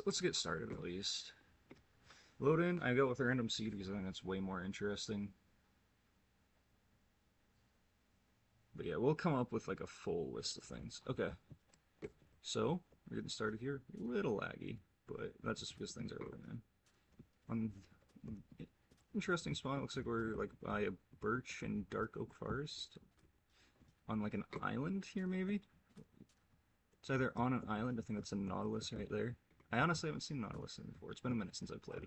let's get started at least. Load in. I go with a random seed because I think that's way more interesting. But yeah, we'll come up with like a full list of things. Okay, so we're getting started here. A little laggy, but that's just because things are loading in. On interesting spot. Looks like we're like by a birch and dark oak forest on like an island here, maybe. It's either on an island. I think that's a Nautilus right there. I honestly haven't seen Nautilus before. It's been a minute since I played.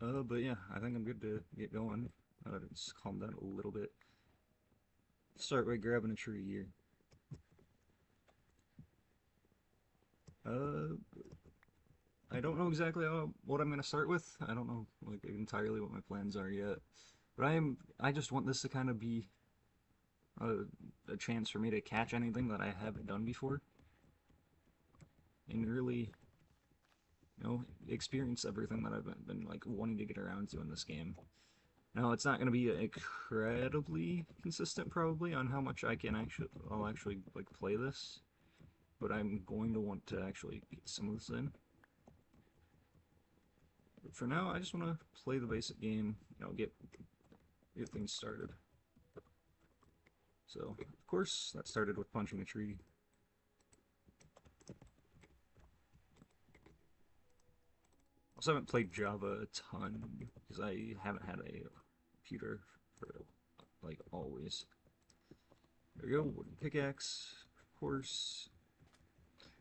But yeah, I think I'm good to get going. Just calm down a little bit. Start by grabbing a tree here. Uh, I don't know exactly what I'm gonna start with. I don't know like entirely what my plans are yet. But I just want this to kind of be a, a chance for me to catch anything that I haven't done before and really, experience everything that I've been like wanting to get around to in this game. Now, it's not going to be incredibly consistent probably on how much I'll actually like play this, but I'm going to want to actually get some of this in. But for now, I just want to play the basic game, get things started. So, of course, that started with punching a tree. Also haven't played Java a ton because I haven't had a computer for like always. There we go, wooden pickaxe, of course.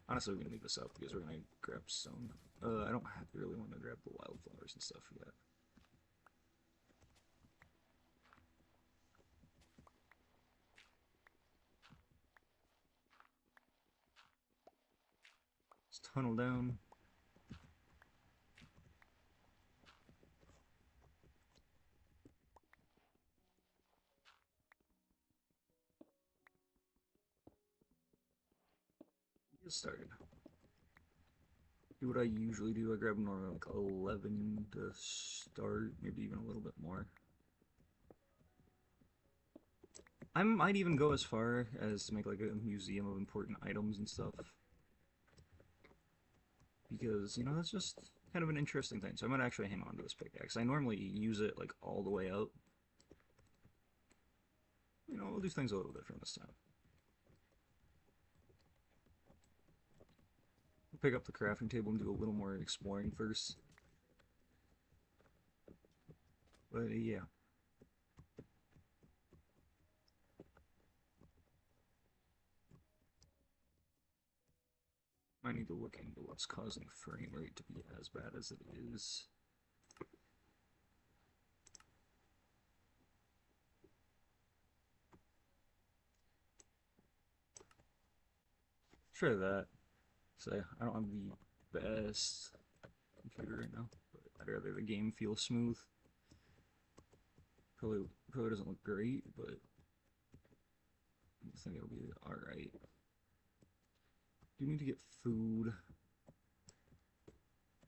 Honestly, we're gonna leave this up because we're gonna grab some. I don't really want to grab the wildflowers and stuff yet. Let's tunnel down. Get started. Do what I usually do. I grab normally like 11 to start, maybe even a little bit more. I might even go as far as to make like a museum of important items and stuff. Because, that's just kind of an interesting thing. So I might actually hang on to this pickaxe. I normally use it like all the way out. We'll do things a little different this time. We'll pick up the crafting table and do a little more exploring first. But yeah. I need to look into what's causing frame rate to be as bad as it is. Try that. So I don't have the best computer right now, but I'd rather the game feel smooth. Probably doesn't look great, but I think it'll be alright. Do need to get food.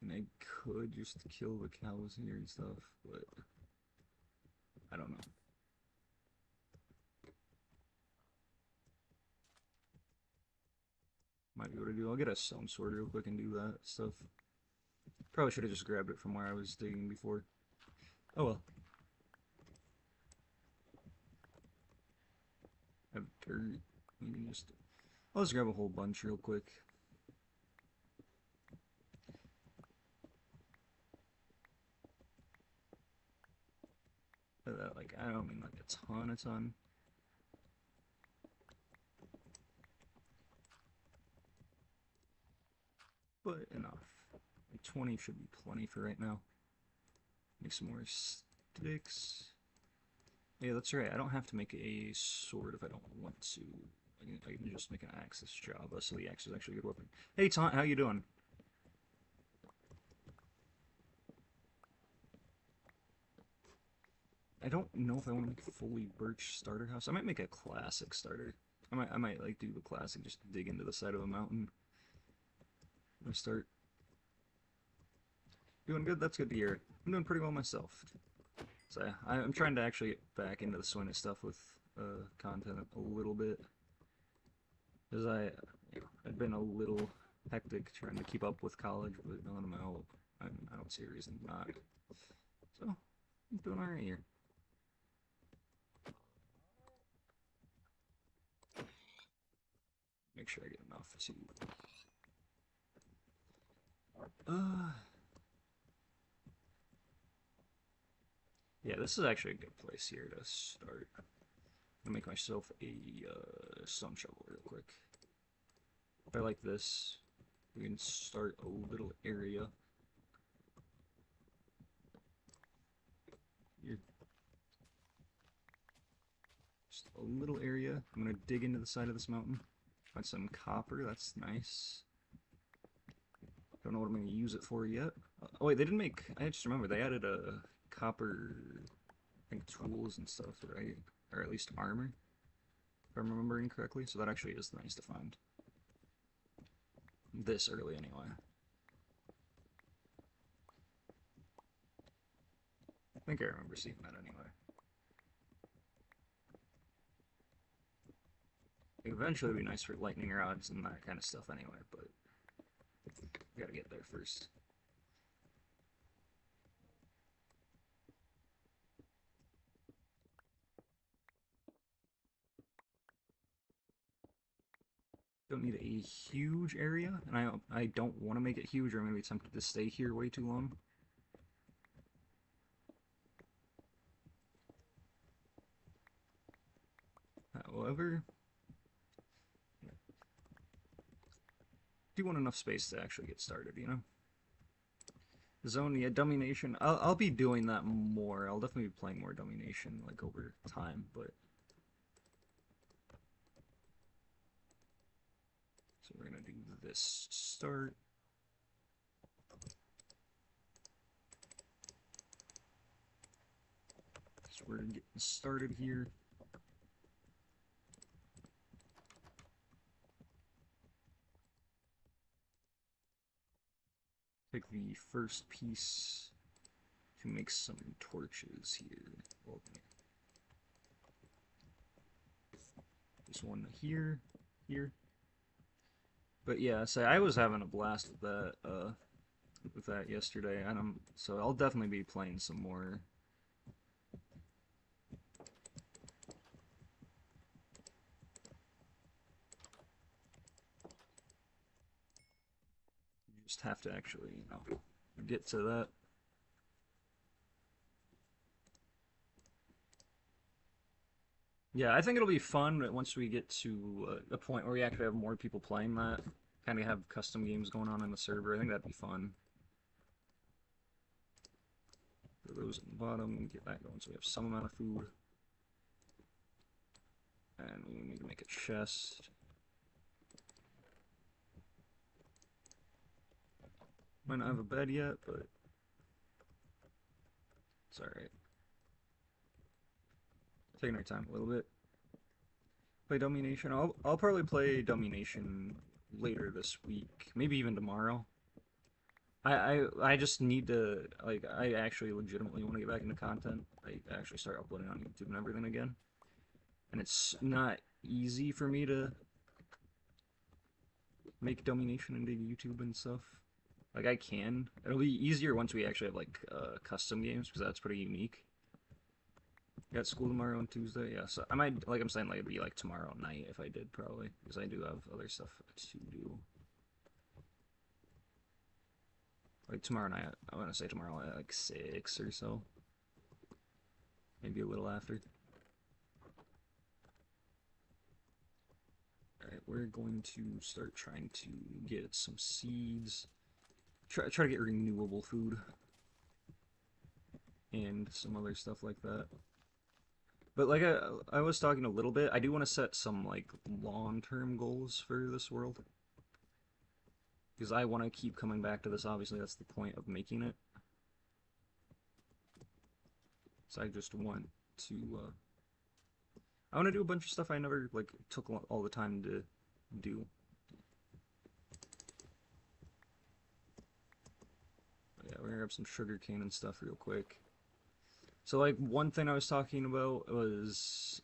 And I could just kill the cows here and stuff, but I don't know. Might be able to do. I'll get a stone sword real quick and do that stuff. Probably should have just grabbed it from where I was digging before. Oh well. I have dirt. I'll just grab a whole bunch real quick. Like, I don't mean like a ton. But enough. Like 20 should be plenty for right now. Make some more sticks. Yeah, that's right. I don't have to make a sword if I don't want to. I can just make an axe this Java, so the axe is actually a good weapon. Hey, Taunt, how you doing? I don't know if I want to make a fully birch starter house. I might make a classic starter. I might like do the classic, just dig into the side of a mountain. I'm gonna start doing good. That's good to hear. I'm doing pretty well myself. So yeah, I'm trying to actually get back into the swing of stuff with content a little bit, because I've been a little hectic trying to keep up with college, but now that I'm out, I don't see a reason not. So, I'm doing alright here. Make sure I get enough to... Uh... Yeah, this is actually a good place here to start. I'm gonna make myself a stone shovel real quick. If I like this, we can start a little area. Here. Just a little area. I'm gonna dig into the side of this mountain. Find some copper, that's nice. Don't know what I'm gonna use it for yet. Oh wait, they didn't make, I just remember, they added a copper, I think, tools and stuff, right? Or at least armor, if I'm remembering correctly, so that actually is nice to find. This early anyway. I think I remember seeing that anyway. Eventually it'd be nice for lightning rods and that kind of stuff anyway, but we gotta get there first. Don't need a huge area, and I don't want to make it huge, or I'm gonna be tempted to stay here way too long. However, I do want enough space to actually get started, you know? Zone, yeah, Domination. I'll be doing that more. I'll definitely be playing more Domination, like, over time, but... So we're gonna do this start. So we're getting started here. Take the first piece to make some torches here. Well, this one here, here. But yeah, so I was having a blast with that yesterday, and so I'll definitely be playing some more. You just have to actually, you know, get to that. Yeah, I think it'll be fun once we get to a point where we actually have more people playing that. Kind of have custom games going on the server. I think that'd be fun. Throw those at the bottom, get that going so we have some amount of food. And we need to make a chest. Might not have a bed yet, but it's alright. Taking our time a little bit. Play Domination. I'll probably play Domination later this week, maybe even tomorrow. I just need to, like, I actually legitimately want to get back into content. I actually start uploading on YouTube and everything again. And it's not easy for me to make Domination into YouTube and stuff. Like, I can. It'll be easier once we actually have, like, custom games, because that's pretty unique. Got school tomorrow and Tuesday, yeah, so I might, like I'm saying, like, it'd be, like, tomorrow night if I did, probably, because I do have other stuff to do. Like, tomorrow night, I want to say tomorrow at, like, 6 or so. Maybe a little after. Alright, we're going to start trying to get some seeds. Try to get renewable food. And some other stuff like that. But like I was talking a little bit, I do want to set some like long-term goals for this world. Because I want to keep coming back to this, obviously that's the point of making it. So I just want to, I want to do a bunch of stuff I never, like, took all the time to do. But yeah, we're gonna grab some sugar cane and stuff real quick. So, like, one thing I was talking about was,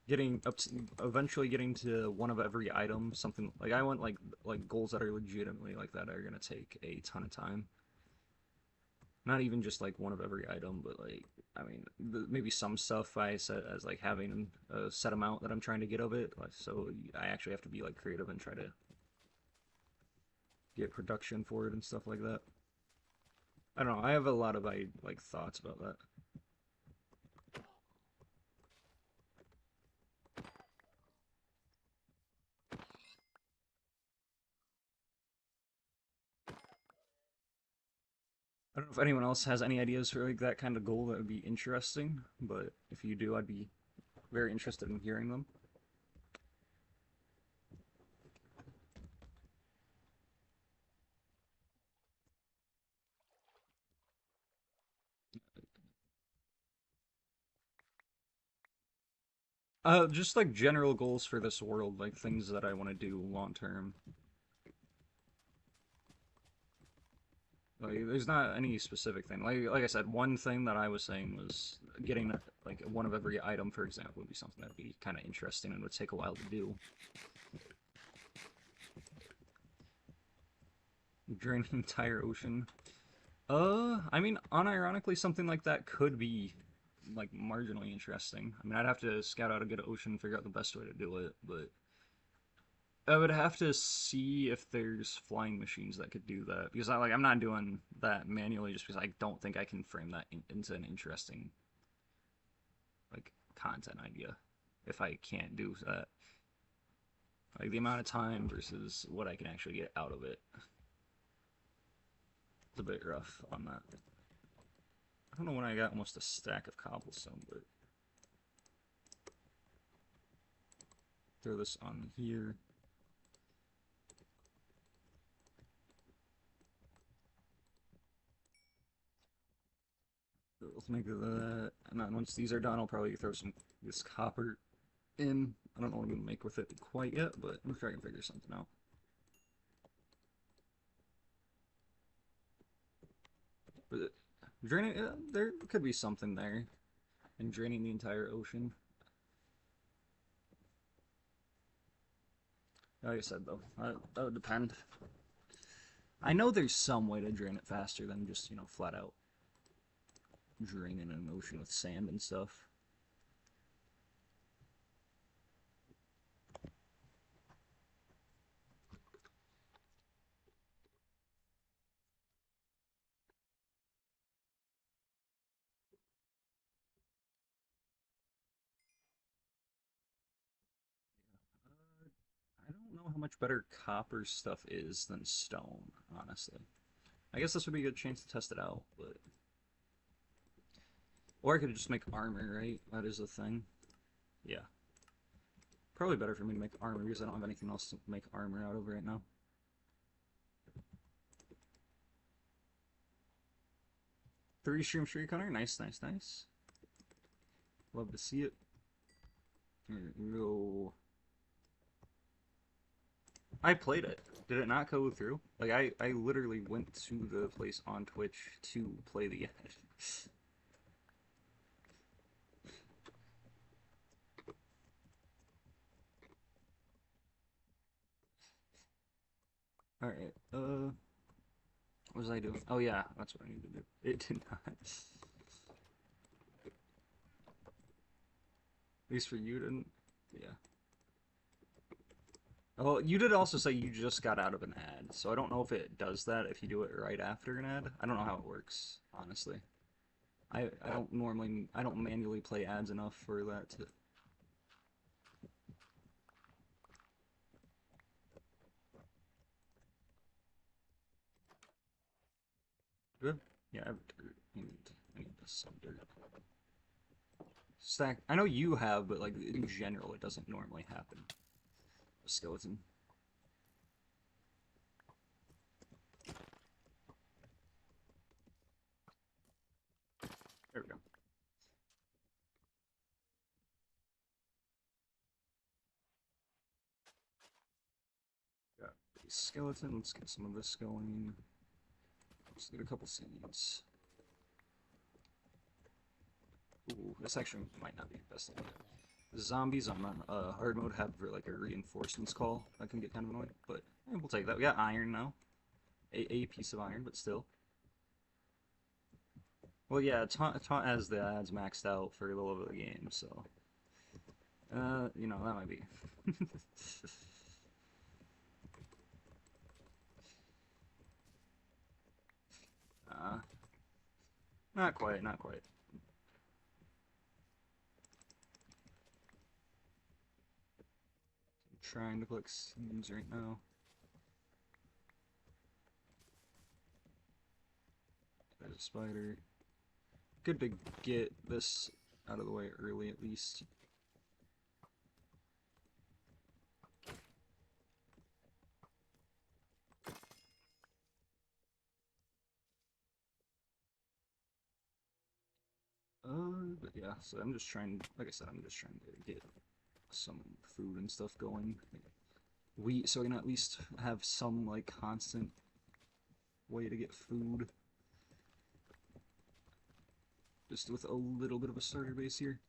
getting up to, eventually getting to one of every item, something like I want like goals that are legitimately like that are gonna take a ton of time. Not even just like one of every item, but like I mean maybe some stuff I set as like having a set amount that I'm trying to get of it. Like, so I actually have to be like creative and try to get production for it and stuff like that. I don't know. I have a lot of like thoughts about that. I don't know if anyone else has any ideas for like that kind of goal that would be interesting, but if you do, I'd be very interested in hearing them. Just like general goals for this world, like things that I want to do long term. Like, there's not any specific thing. Like I said, one thing that I was saying was getting like one of every item, for example, would be something that'd be kind of interesting and would take a while to do. Drain an entire ocean. I mean, unironically, something like that could be like marginally interesting. I mean, I'd have to scout out a good ocean and figure out the best way to do it, but I would have to see if there's flying machines that could do that because I'm not doing that manually just because I don't think I can frame that into an interesting like content idea if I can't do that. Like the amount of time versus what I can actually get out of it. It's a bit rough on that. I don't know when I got almost a stack of cobblestone, but throw this on here. Let's make that. And then once these are done, I'll probably throw some this copper in. I don't know what I'm gonna make with it quite yet, but I'm sure I can figure something out. But draining, there could be something there, and draining the entire ocean. Like I said though, that would depend. I know there's some way to drain it faster than just flat out draining an ocean with sand and stuff. I don't know how much better copper stuff is than stone, honestly. I guess this would be a good chance to test it out, but or I could just make armor, right? That is the thing. Yeah. Probably better for me to make armor because I don't have anything else to make armor out of right now. Three stream streak hunter, nice, nice, nice. Love to see it. Here we go. I played it. Did it not go through? Like I literally went to the place on Twitch to play the edit. Alright, what was I doing? Oh yeah, that's what I need to do. It did not. At least for you didn't. Yeah. Oh, you did also say you just got out of an ad, so I don't know if it does that if you do it right after an ad. I don't know how it works, honestly. I don't manually play ads enough for that to. Good. Yeah, I have dirt. I need some dirt. Stack. I know you have, but like in general, it doesn't normally happen. A skeleton. There we go. Got a skeleton. Let's get some of this going. Let's get a couple seeds. Ooh, this actually might not be the best idea. Zombies on hard mode have like a reinforcements call that can get kind of annoying, but we'll take that. We got iron now, a piece of iron, but still. Well, yeah, taunt has the ads maxed out for the level of the game, so you know that might be. uh, Not quite, not quite. I'm trying to collect seeds right now. There's a spider. Good to get this out of the way early at least. But yeah, so I'm just trying, like I said, I'm just trying to get some food and stuff going. Wheat, so I can at least have some, like, constant way to get food. Just with a little bit of a starter base here.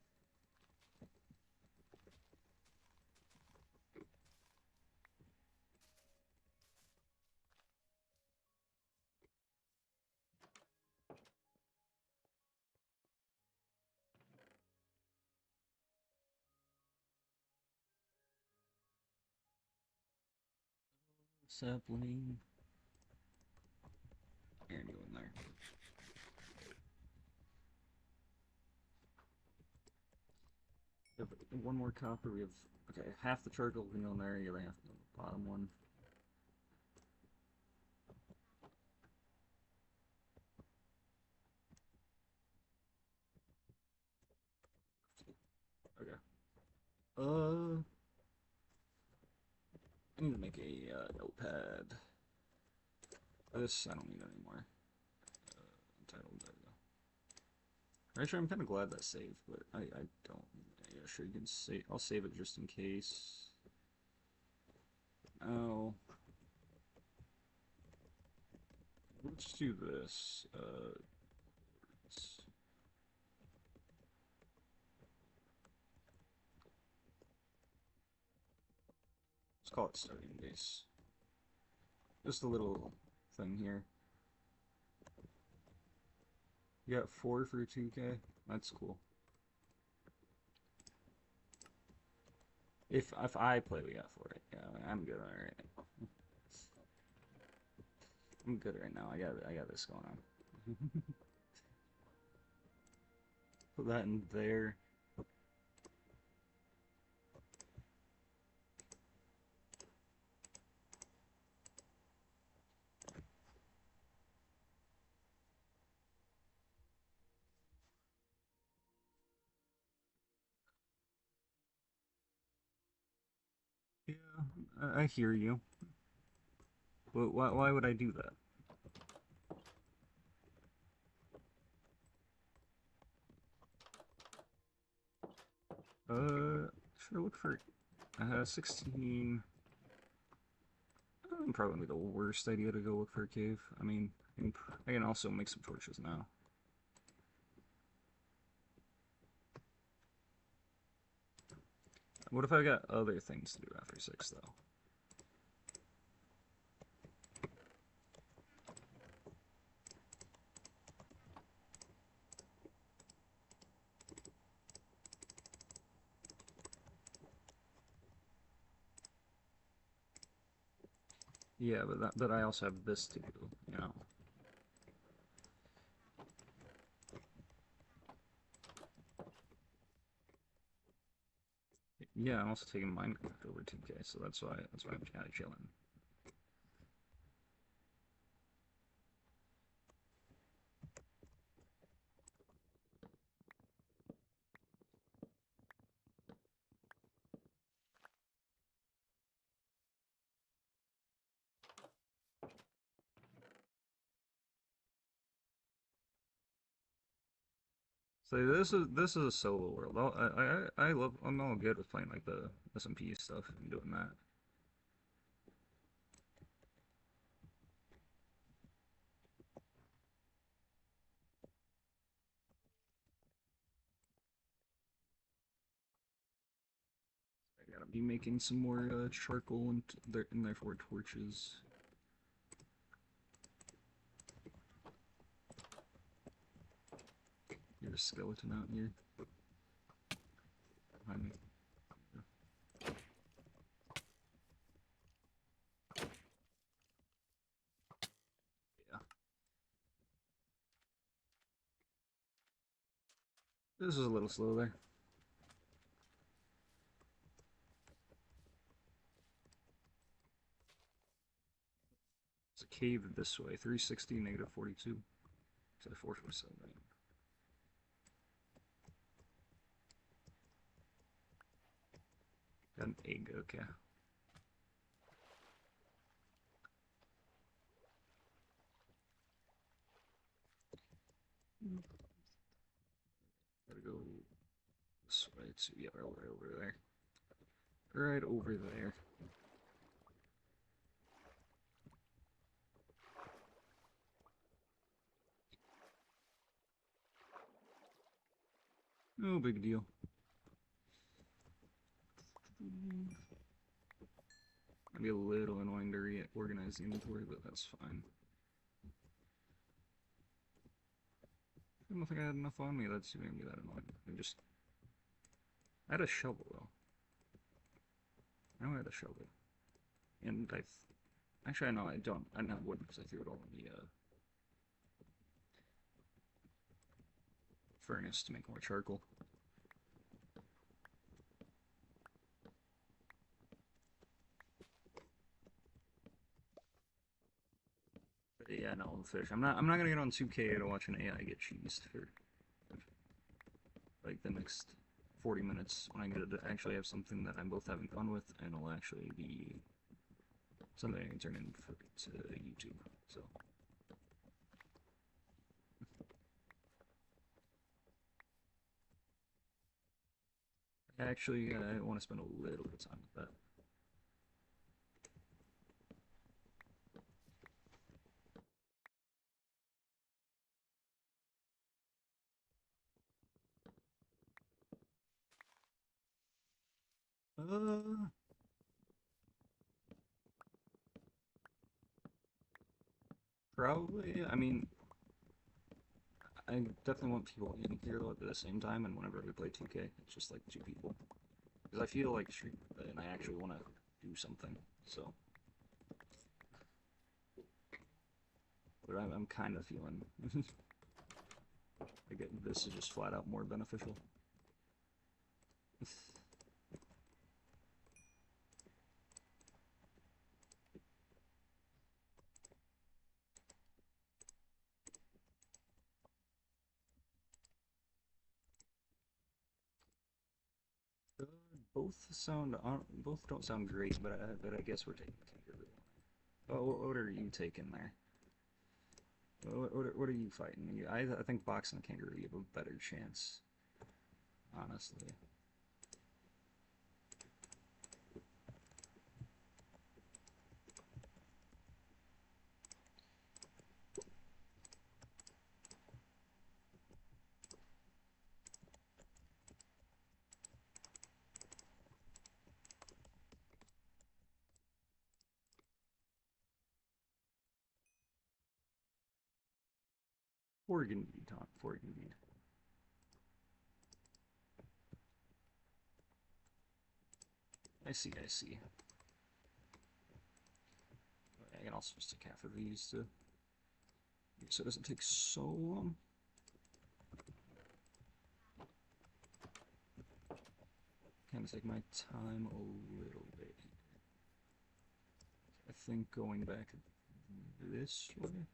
Sapling. Here, go in there. We have one more copper. We have, okay, half the charcoal can go in there. You have the bottom one. Okay. I need to make a notepad. This I don't need anymore. Entitled. There we go. Actually, I'm kind of glad that saved, but I don't. Yeah, sure you can save. I'll save it just in case. Oh, let's do this. Let's call it starting base. Just a little thing here. You got 4 for 2K? That's cool. If I play, we got 4. Yeah, I'm good alright. I'm good right now. I got this going on. Put that in there. Yeah, I hear you. But why would I do that? Should I look for 16? Probably the worst idea to go look for a cave. I mean, I can also make some torches now. What if I got other things to do after 6, though? Yeah, but I also have this to do, you know. Yeah, I'm also taking Minecraft over 2K, so that's why I'm kind of chilling. So this is a solo world. I love, I'm all good with playing like the SMP stuff and doing that. be making some more charcoal and therefore torches. There's a skeleton out here. Behind me. Yeah. This is a little slow there. It's a cave this way. 360, negative 42. So 447. Got an egg, okay. Gotta go this way too. Yeah, right over there. Right over there. No big deal. Might be a little annoying to reorganize the inventory, but that's fine. I don't think I had enough on me. That's even gonna be that annoying. I had a shovel though. I know I had a shovel, and actually I don't. I don't have wood because I threw it all in the furnace to make more charcoal. But yeah, no fish. I'm not gonna get on 2K to watch an AI get cheesed for like the next 40 minutes when I get to actually have something that I'm both having fun with and will actually be something I can turn into YouTube. So. Actually, I want to spend a little bit of time with that. Uh, Probably. I mean, I definitely want people in here though at the same time, and whenever we play 2K, it's just like two people. Because I feel like and I actually want to do something. So, but I'm kind of feeling like this is just flat out more beneficial. Uh, both don't sound great, but I guess we're taking kangaroo. Oh, what are you taking there? What are you fighting? I think boxing and kangaroo you have a better chance, honestly. Forganmead, Tom. Forganmead. I see, I see. I can also just take half of these to, so it doesn't take so long. Kind of take my time a little bit. I think going back this way.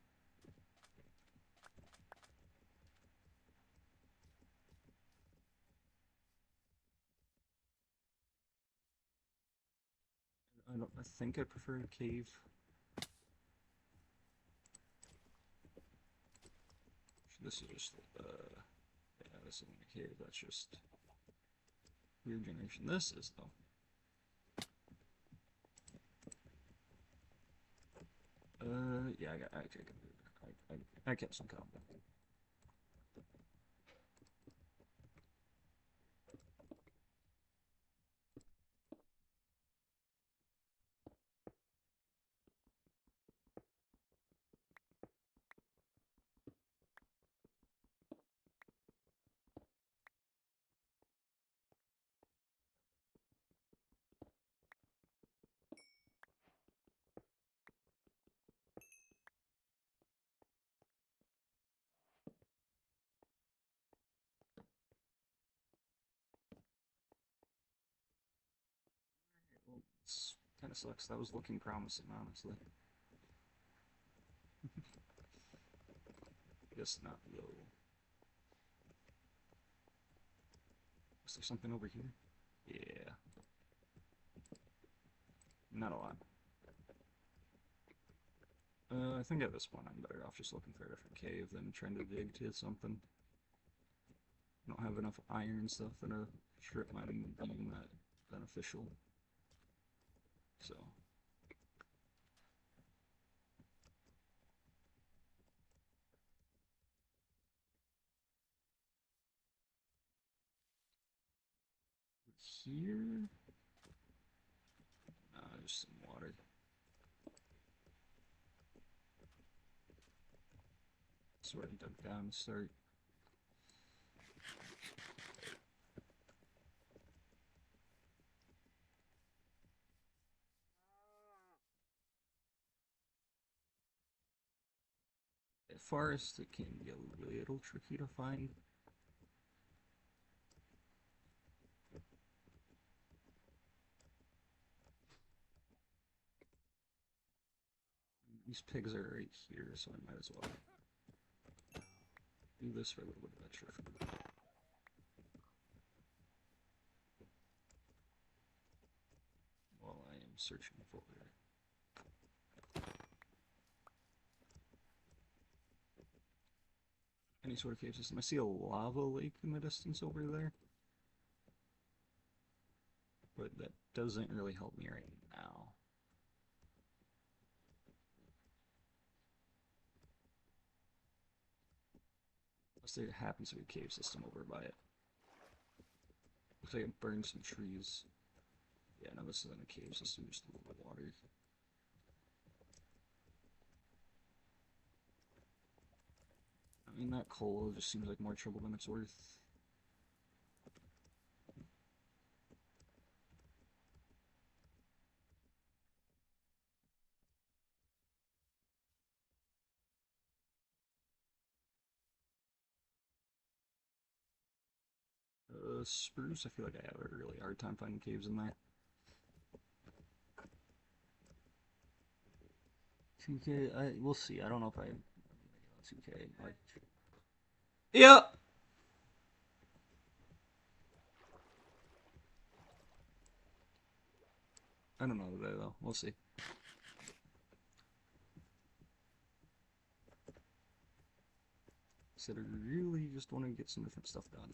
I think I prefer a cave. This is just yeah, this isn't a cave. That's just weird generation. This is though. Yeah, I kept some combo. Kind of sucks. That was looking promising, honestly. Guess not, though. Is there something over here? Yeah. Not a lot. I think at this point I'm better off just looking for a different cave than trying to dig to something. I don't have enough iron stuff in a strip mining being that beneficial. So. Here? Just some water. That's where I dug down to start. At forest, it can be a little tricky to find. These pigs are right here, so I might as well do this for a little bit of extra food. While I am searching for any sort of cave system. I see a lava lake in the distance over there, but that doesn't really help me right now. Unless there happens to be a cave system over by it. Looks like it burned some trees. Yeah, no, this isn't a cave system, just a little water. I mean, that coal just seems like more trouble than it's worth. Spruce, I feel like I have a really hard time finding caves in there. 2K, we'll see. I don't know if I 2K. Like, yeah. I don't know today though. We'll see. Said I really just want to get some different stuff done.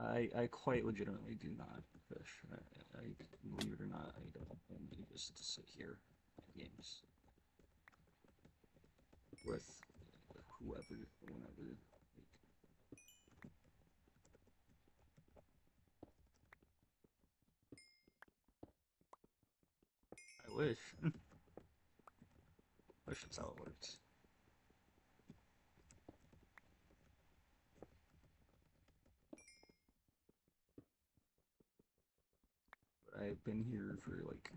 I quite legitimately do not fish. I believe it or not, I don't only just sit here at games with whoever, whenever. I wish. Wish that's how it works. But I've been here for like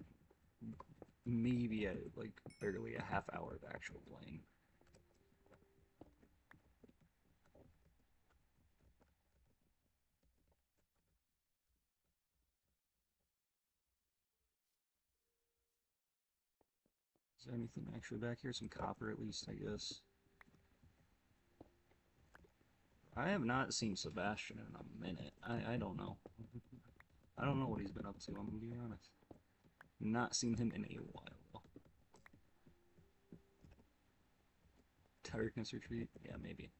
maybe like barely a half hour of actual playing. Is there anything actually back here? Some copper at least, I guess. I have not seen Sebastian in a minute. I don't know. I don't know what he's been up to, I'm gonna be honest. Not seen him in a while. Darkness retreat? Yeah, maybe.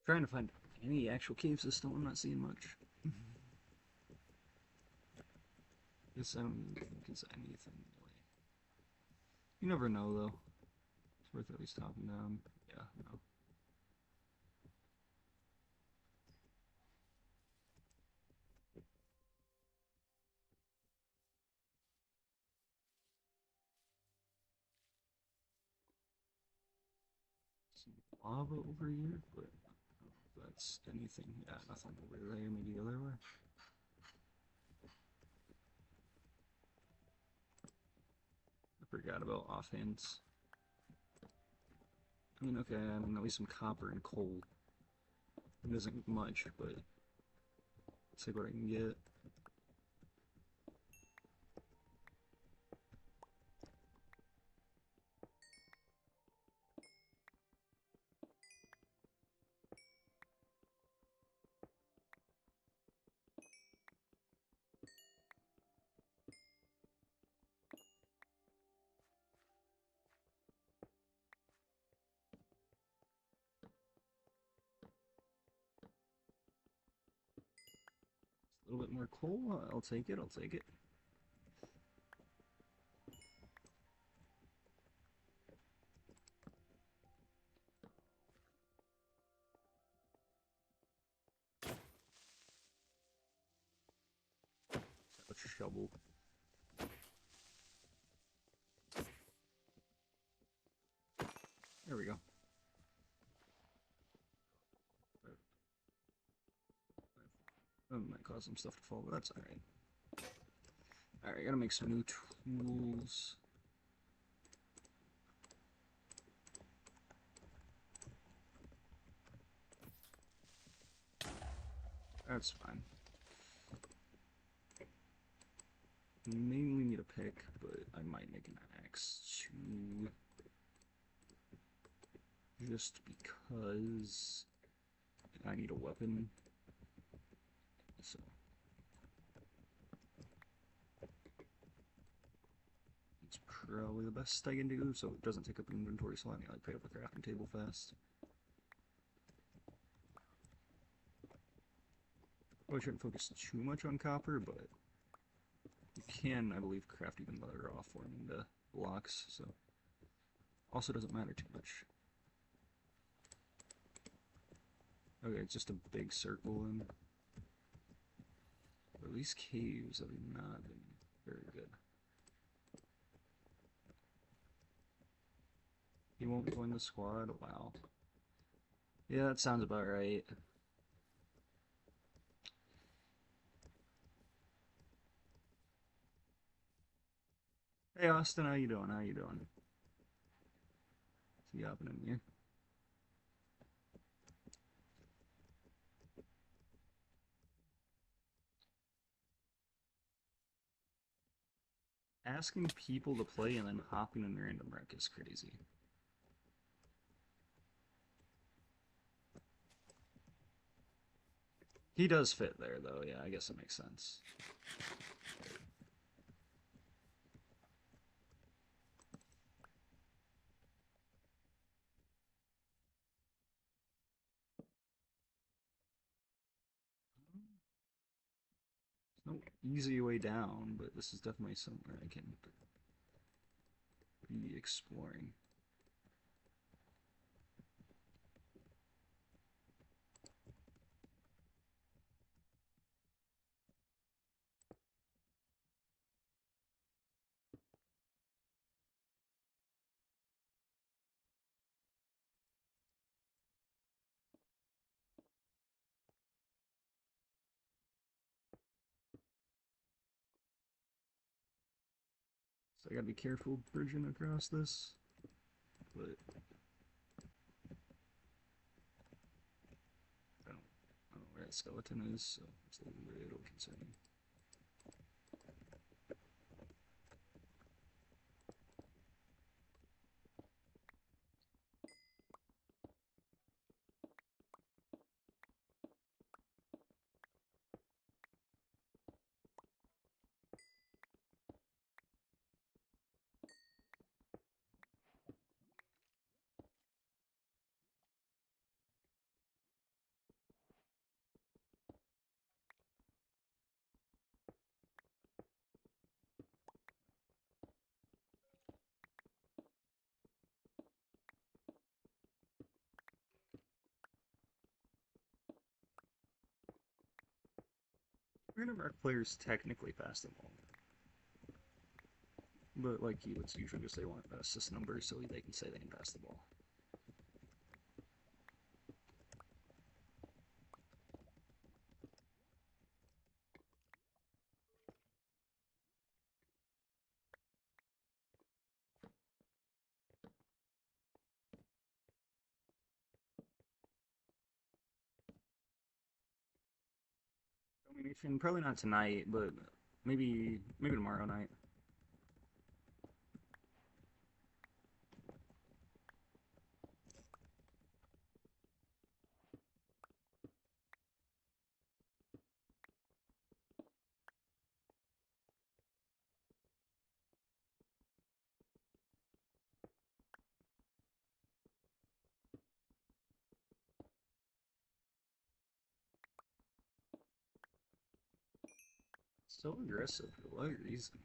Trying to find Any actual cave system, I'm not seeing much. Guess I don't think it's anything really. You never know though. It's worth at least topping down. Yeah, no. Some lava over here, but I don't know if that's anything. Yeah, nothing over there. Maybe the other way. I forgot about offhands. I mean, okay, I mean, at least some copper and coal. It isn't much, but let's see what I can get. A little bit more coal. I'll take it. I'll take it. A shovel. There we go. That might cause some stuff to fall, but that's alright. Alright, gotta make some new tools. That's fine. Mainly need a pick, but I might make an axe too. Just because I need a weapon. So it's probably the best I can do, so it doesn't take up an inventory slot and I pick up a crafting table fast. Probably shouldn't focus too much on copper, but you can, I believe, craft even leather off forming into blocks, so also doesn't matter too much. Okay, it's just a big circle, and these caves have not been very good. He won't join the squad? Wow. Yeah, that sounds about right. Hey Austin, how you doing? How you doing? What's he happening here? Asking people to play and then hopping in random wreck is crazy. He does fit there, though. Yeah, I guess it makes sense. There's no easy way down, but this is definitely somewhere I can be exploring. So I gotta be careful bridging across this, but I don't know where that skeleton is, so it's a little concerning. Random Rock players technically pass them all. But like you, it's usually just they want assist numbers so they can say they can pass the ball. Domination, probably not tonight, but maybe tomorrow night. So aggressive for what reason?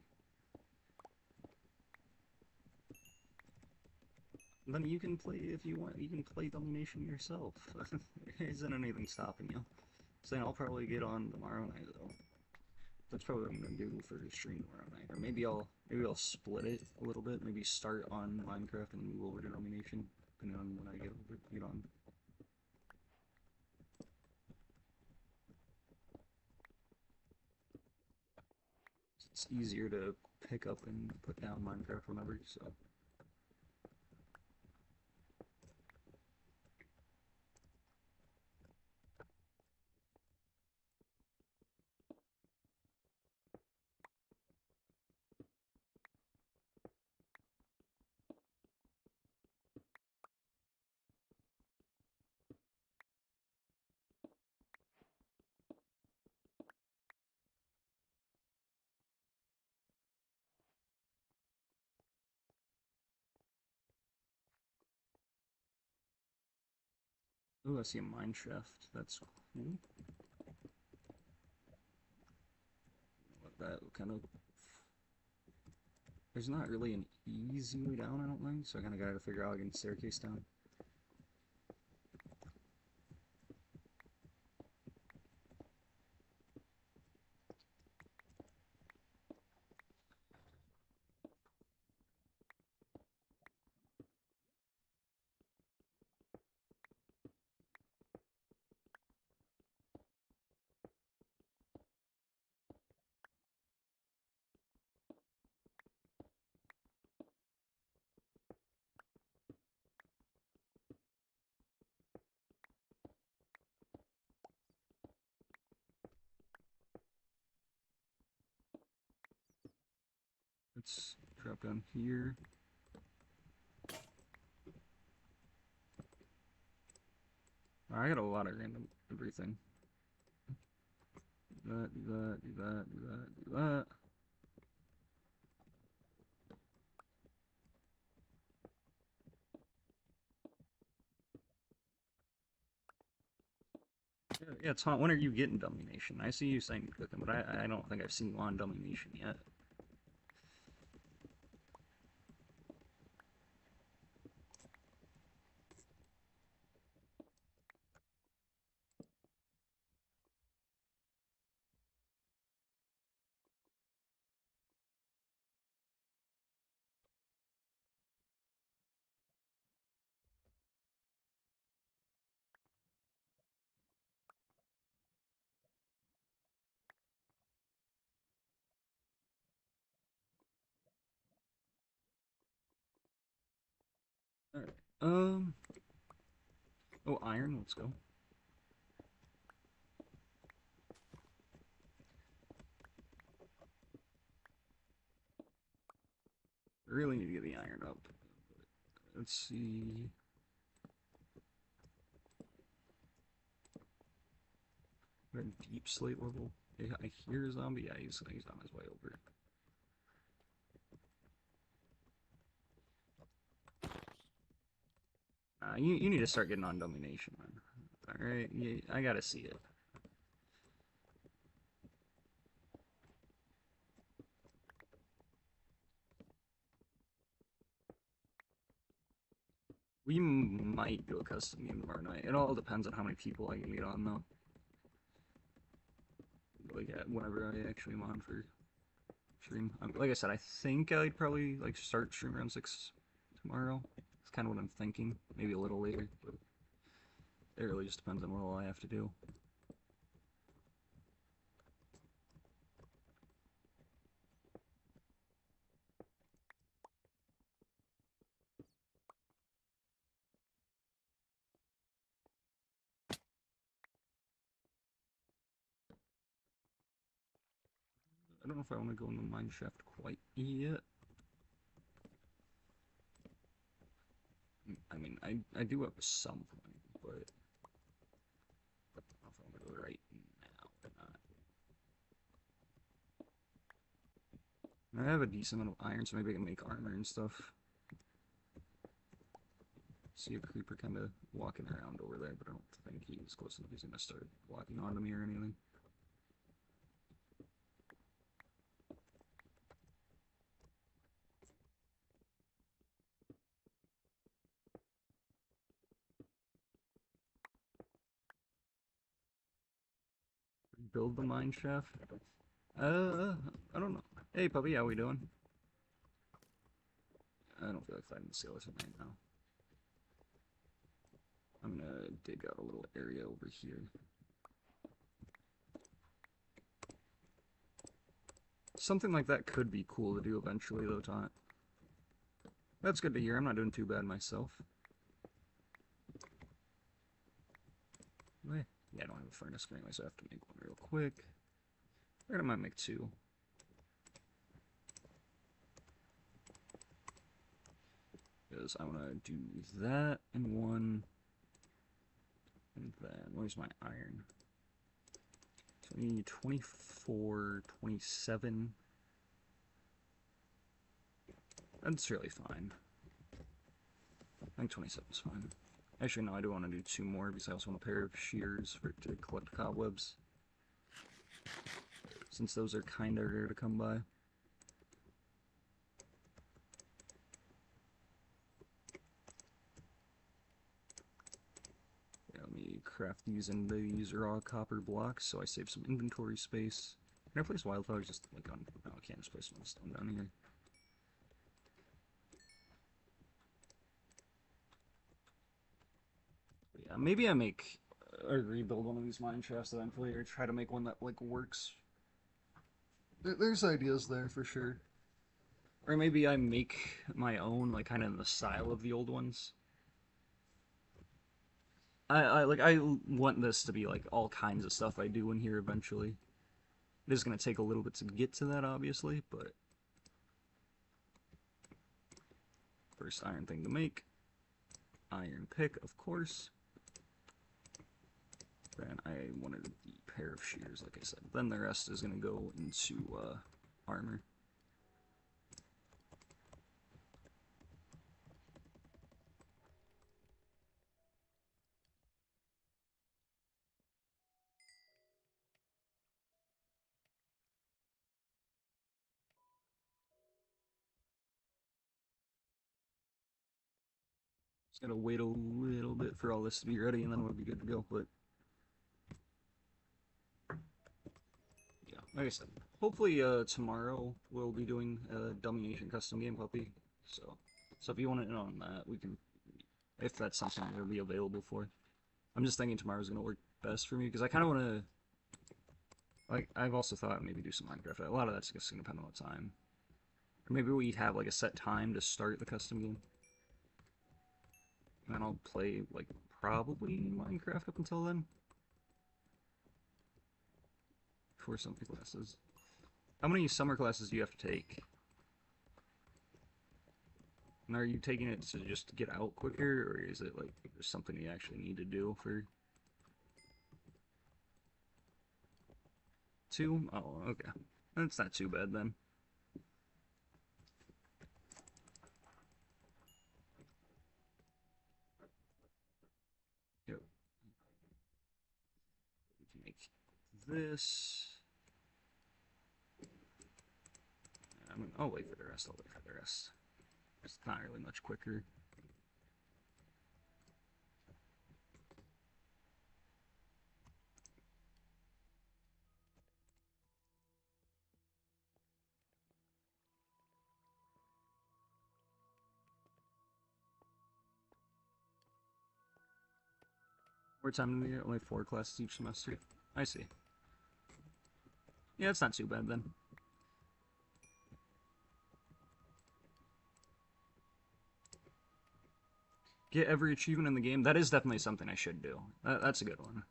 Then you can play if you want. You can play Domination yourself. There isn't anything stopping you. So I'll probably get on tomorrow night though. That's probably what I'm gonna do for the stream tomorrow night. Or maybe I'll split it a little bit. Maybe start on Minecraft and move over to Domination, depending on when I get on. It's easier to pick up and put down Minecraft whenever, so. Ooh, I see a mine shaft. That's cool. That kind of. There's not really an easy way down, I don't think, so I kind of gotta figure out getting the staircase down. Let's drop down here. I got a lot of random everything. Do that, do that, do that, do that, do that. Yeah, Tom, when are you getting Domination? I see you saying you're cooking, but I don't think I've seen you on Domination yet. Alright. Oh, iron, let's go. Really need to get the iron up. Let's see. Got deep slate level. I hear a zombie. Yeah, he's on his way over. You need to start getting on Domination, man. Alright, yeah, I gotta see it. We might do a custom game tomorrow night. It all depends on how many people I can get on, though. Like, like whenever I actually am on for stream. Like I said, I think I'd probably like start stream around 6 tomorrow. It's kind of what I'm thinking. Maybe a little later, but it really just depends on what all I have to do. I don't know if I want to go in the mine shaft quite yet. I mean, I do have some point, but I don't know if I want to go right now or not. I have a decent amount of iron, so maybe I can make armor and stuff. See a creeper kind of walking around over there, but I don't think he's close enough. He's gonna start walking onto me or anything. Build the mine shaft? I don't know. Hey, puppy, how we doing? I don't feel like fighting the skeleton right now. I'm gonna dig out a little area over here. Something like that could be cool to do eventually, though, Taunt. That's good to hear. I'm not doing too bad myself. Yeah, I don't have a furnace anyway, so I have to make one real quick. I might make two. Because I want to do that and one. And then, where's my iron? So we need 24, 27. That's really fine. I think 27 is fine. Actually, no, I do want to do two more because I also want a pair of shears to collect cobwebs. Since those are kind of rare to come by. Yeah, let me craft these and these raw copper blocks so I save some inventory space. Can I place wildflowers just like on... No, I can't just place them on stone down here. Yeah, maybe I make or rebuild one of these mine shafts eventually, or try to make one that like works. There's ideas there for sure. Or maybe I make my own, like kind of in the style of the old ones. I want this to be like all kinds of stuff I do in here eventually. It is gonna take a little bit to get to that, obviously, but first iron thing to make. Iron pick, of course. Then I wanted the pair of shears, like I said. Then the rest is gonna go into armor. Just gotta wait a little bit for all this to be ready, and then we'll be good to go. But yeah, like I said, hopefully tomorrow we'll be doing a Domination custom game, puppy. So if you want to know on that, we can, if that's something that'll be available for. I'm just thinking tomorrow's gonna work best for me because I kind of want to. Like, I've also thought maybe do some Minecraft. A lot of that's just gonna depend on the time. Or maybe we have like a set time to start the custom game. And then I'll play like probably Minecraft up until then. For some classes. How many summer classes do you have to take? And are you taking it to just get out quicker, or is it like there's something you actually need to do for two? Oh, okay. That's not too bad then. Yep. We can make this. I'll wait for the rest. I'll wait for the rest. It's not really much quicker. More time in the year, only 4 classes each semester. I see. Yeah, it's not too bad then. Get every achievement in the game. That is definitely something I should do. That's a good one.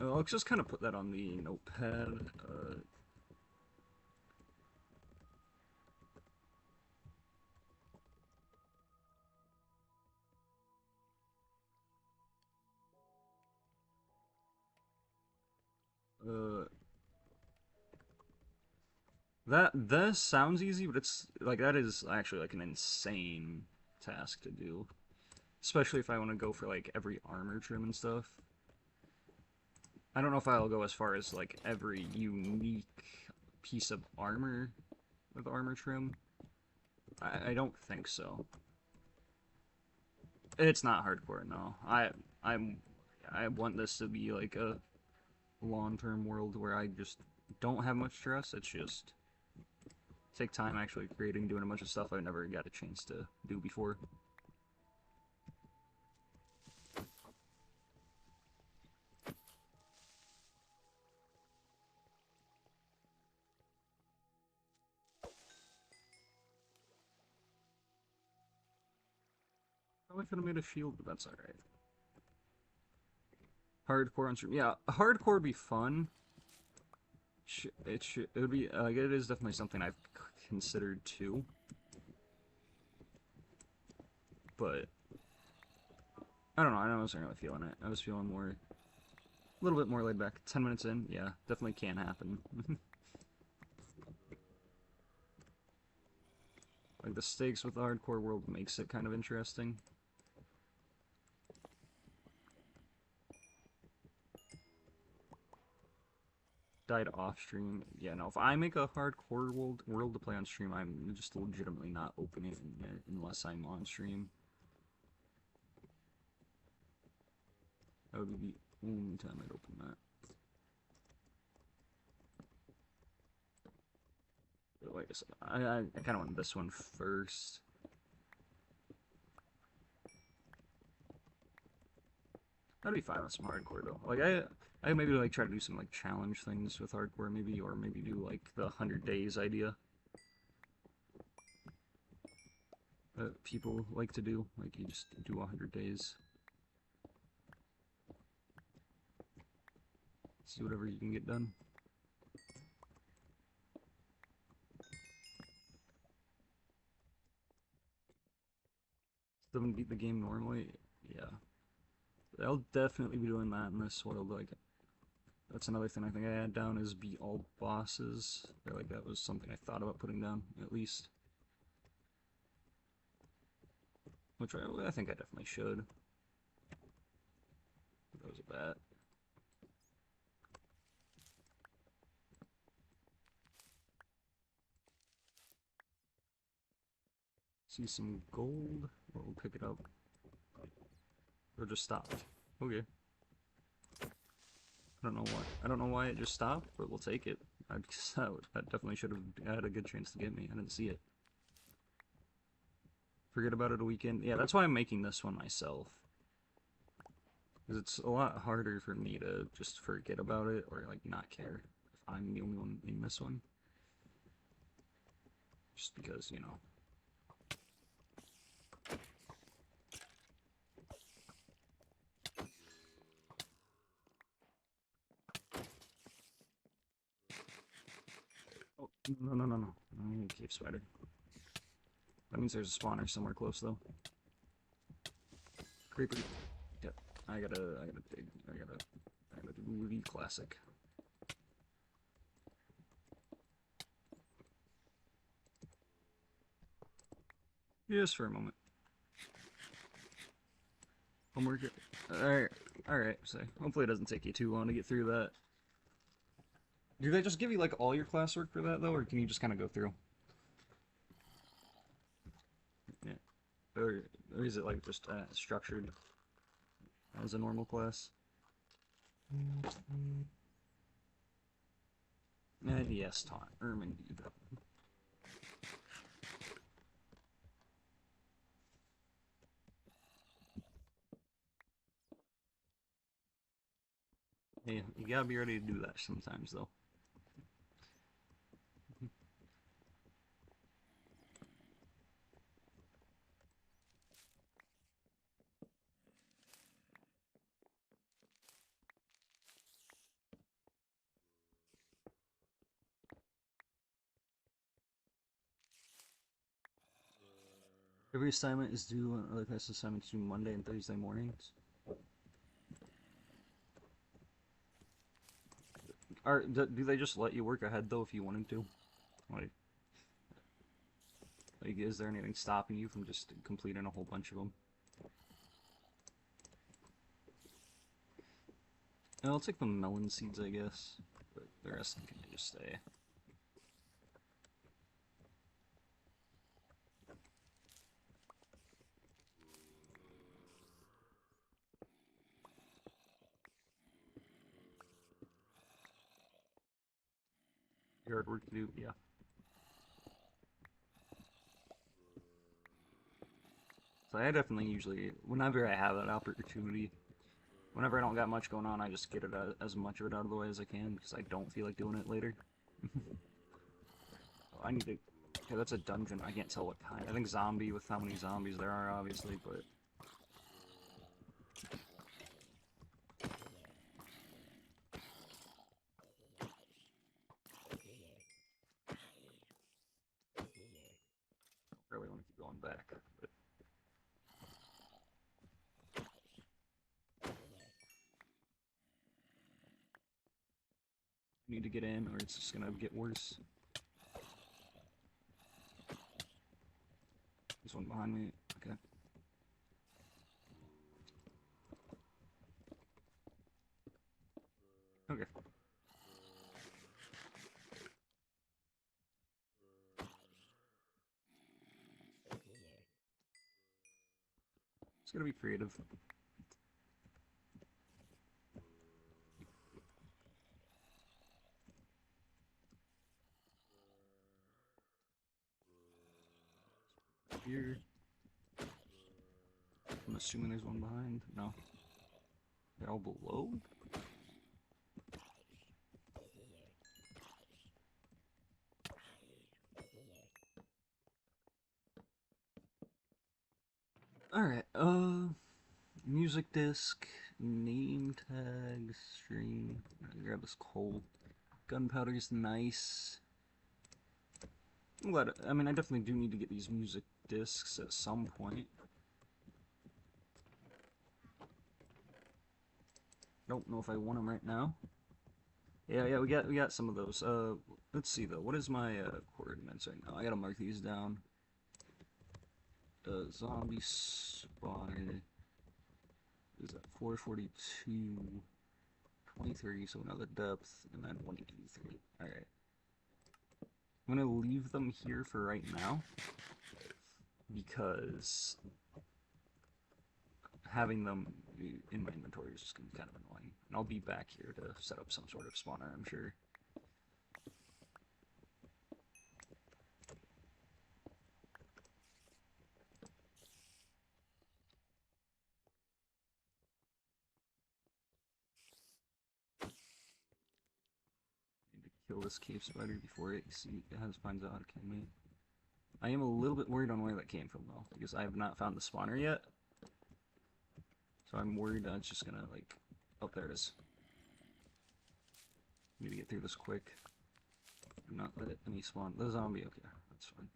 I'll just kind of put that on the notepad. That sounds easy, but it's like that is actually like an insane task to do, especially if I want to go for like every armor trim and stuff. I don't know if I'll go as far as like every unique piece of armor with armor trim. I don't think so. It's not hardcore, no. I want this to be like a long-term world where I just don't have much stress. It's just take time actually creating, doing a bunch of stuff I never got a chance to do before. Probably could have made a shield, but that's alright. Hardcore on stream. Yeah, hardcore would be fun. It would be like it is definitely something I've considered too. But I don't know. I wasn't really feeling it. I was feeling more, a little bit more laid back. 10 minutes in, yeah, definitely can happen. Like the stakes with the hardcore world makes it kind of interesting. Died off stream. Yeah, no. If I make a hardcore world to play on stream, I'm just legitimately not opening it unless I'm on stream. That would be the only time I'd open that. But like I said, I kind of want this one first. That'd be fine with some hardcore though. Like I maybe like try to do some like challenge things with hardcore maybe, or maybe do like the 100 days idea that people like to do. Like you just do 100 days. See whatever you can get done. Doesn't beat the game normally. Yeah. I'll definitely be doing that in this world. Like, that's another thing I think I had down is beat all bosses. Or like that was something I thought about putting down at least. Which I think I definitely should. That was a bat. See some gold. Or we'll pick it up. Or just stopped. Okay. I don't know why. I don't know why it just stopped, but we'll take it. That definitely should have had a good chance to get me. I didn't see it. Forget about it a weekend. Yeah, that's why I'm making this one myself. Because it's a lot harder for me to just forget about it or like not care if I'm the only one in this one. Just because, you know. Oh, no. Cave spider. That means there's a spawner somewhere close though. Creeper. Yep. I gotta dig. I gotta do the classic. Just for a moment. Homework. Alright, so hopefully it doesn't take you too long to get through that. Do they just give you like all your classwork for that though, or can you just kind of go through? Yeah. Or is it like just structured as a normal class? And yes, taunt. Indeed. Hey, you gotta be ready to do that sometimes, though. Every assignment is due, other class assignments due Monday and Thursday mornings. Do they just let you work ahead though if you wanted to? Like, is there anything stopping you from just completing a whole bunch of them? I'll take the melon seeds, I guess, but the rest can just stay. Yard work to do, yeah. So I definitely usually, whenever I have that opportunity, whenever I don't got much going on, I just get it as much of it out of the way as I can because I don't feel like doing it later. Oh, I need to. Okay, that's a dungeon. I can't tell what kind. I think zombie with how many zombies there are, obviously, but. Really want to keep going back. But I need to get in, or it's just gonna get worse. There's one behind me. Okay. Okay. It's gonna be creative. Here. I'm assuming there's one behind. No. They're all below? Alright, music disc, name tag, string. Grab this coal. Gunpowder is nice. I'm glad, I mean, I definitely do need to get these music discs at some point. Don't know if I want them right now. Yeah, we got some of those. Let's see though. What is my coordinates right now? I gotta mark these down. Zombie spawner is at 442, 23, so another depth, and then 183. Alright. I'm gonna leave them here for right now because having them in my inventory is just gonna be kind of annoying. And I'll be back here to set up some sort of spawner, I'm sure. Need to kill this cave spider before it finds out how to kill me. I am a little bit worried on where that came from though, because I have not found the spawner yet. So I'm worried that it's just gonna like, oh there it is. Need to get through this quick. Do not let any spawn. The zombie, okay, that's fine.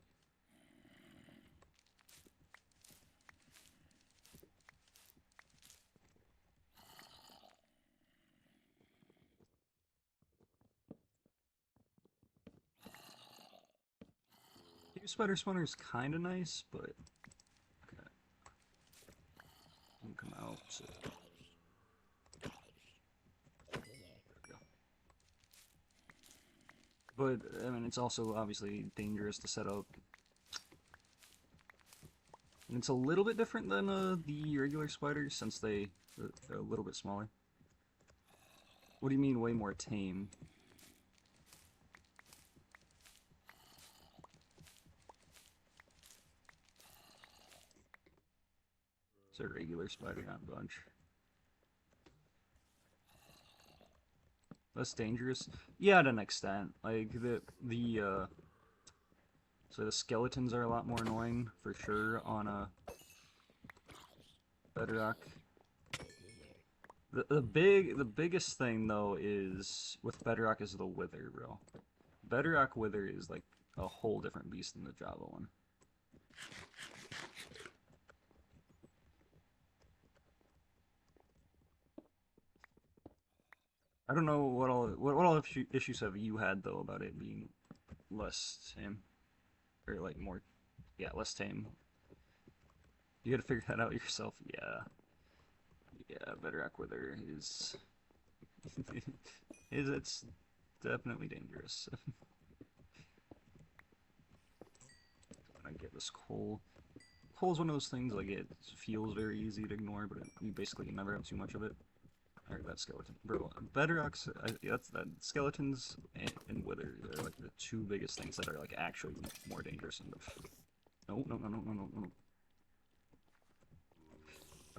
Cave spider spawner is kind of nice, but okay. Don't come out. So. But I mean, it's also obviously dangerous to set up. And it's a little bit different than the regular spiders since they're a little bit smaller. What do you mean way more tame? It's a regular spider, not a bunch. Less dangerous? Yeah, to an extent. Like so the skeletons are a lot more annoying for sure on a Bedrock. The biggest thing though is with Bedrock is the Wither, bro. Bedrock Wither is like a whole different beast than the Java one. I don't know what all issues have you had though about it being less tame or like more, yeah, less tame. You got to figure that out yourself. Yeah, yeah. Bedrock Wither is it's definitely dangerous. I get this coal. Coal is one of those things like it feels very easy to ignore, but you basically never have too much of it. Or that skeleton, bro. Bedrocks, that's that skeletons and wither are like the two biggest things that are like actually more dangerous. No, no, no, no, no, no, no.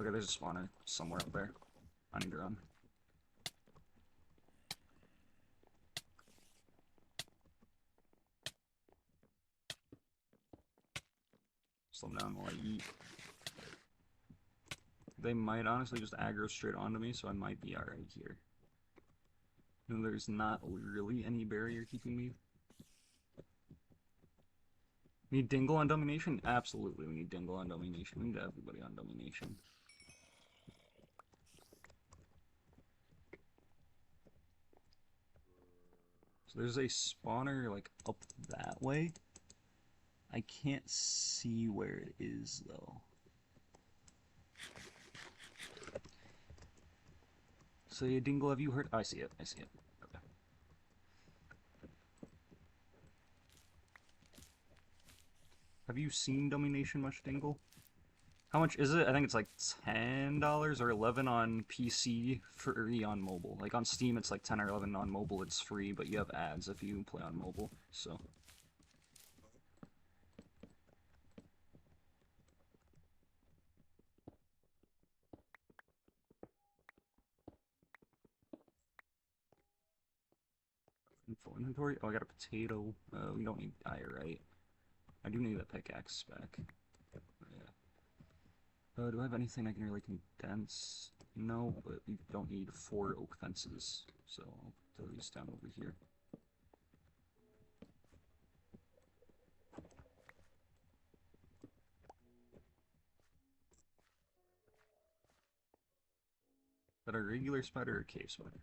Okay, there's a spawner somewhere up there. I need to run. Slow down while I eat. They might honestly just aggro straight onto me, so I might be alright here. No, there's not really any barrier keeping me. We need Dingle on Domination? Absolutely, we need Dingle on Domination. We need everybody on Domination. So there's a spawner, like, up that way. I can't see where it is, though. So, yeah, Dingle, have you heard? Oh, I see it, I see it. Okay. Have you seen Domination much, Dingle? How much is it? I think it's like $10 or $11 on PC, free on mobile. Like on Steam, it's like 10 or 11 on mobile. It's free, but you have ads if you play on mobile. So full inventory. Oh, I got a potato. We don't need diorite. I do need a pickaxe back. Yeah. Do I have anything I can really condense? No, but we don't need 4 oak fences, so I'll put these down over here. Is that a regular spider or a cave spider?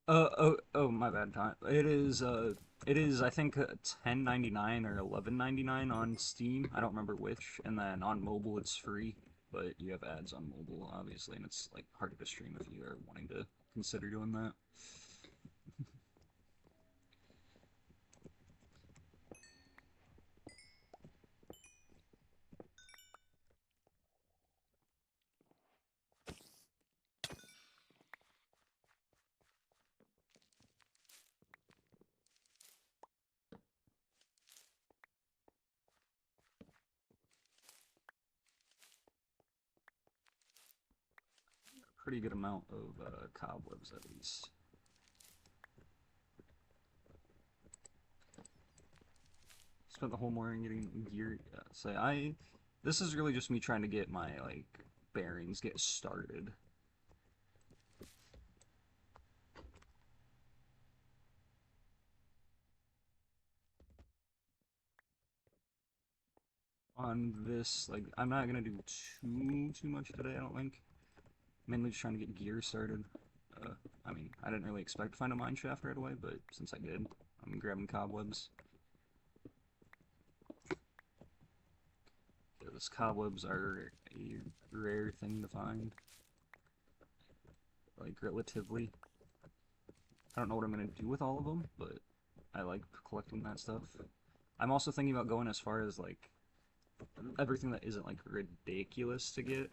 Oh, my bad. Time. It is. I think 10.99 or 11.99 on Steam. I don't remember which. And then on mobile, it's free, but you have ads on mobile, obviously, and it's like harder to stream if you are wanting to consider doing that. Pretty good amount of cobwebs at least. Spent the whole morning getting gear. Yeah, so this is really just me trying to get my like bearings, get started. On this, like, I'm not gonna do too much today, I don't think. Mainly just trying to get gear started. Uh, I mean, I didn't really expect to find a mine shaft right away, but since I did, I'm grabbing cobwebs. Because cobwebs are a rare thing to find. Like, relatively. I don't know what I'm gonna do with all of them, but I like collecting that stuff. I'm also thinking about going as far as, like, everything that isn't, like, ridiculous to get.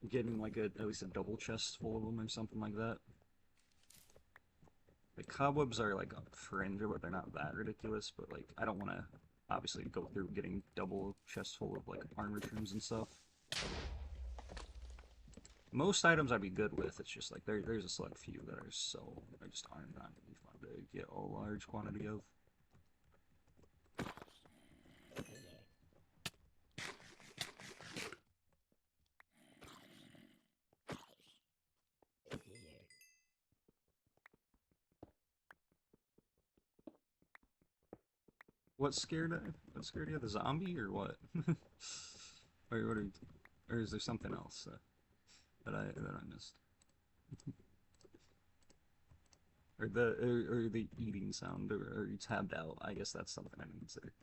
Getting, like, at least a double chest full of them or something like that. The cobwebs are like a fringe, but they're not that ridiculous. But like, I don't want to obviously go through getting double chests full of like armor trims and stuff. Most items I'd be good with. It's just like there's a select few that are so I just aren't going to be fun to get a large quantity of. What scared you? The zombie or what? Or what are you, or is there something else that I missed? Or the eating sound or you tabbed out. I guess that's something I didn't consider.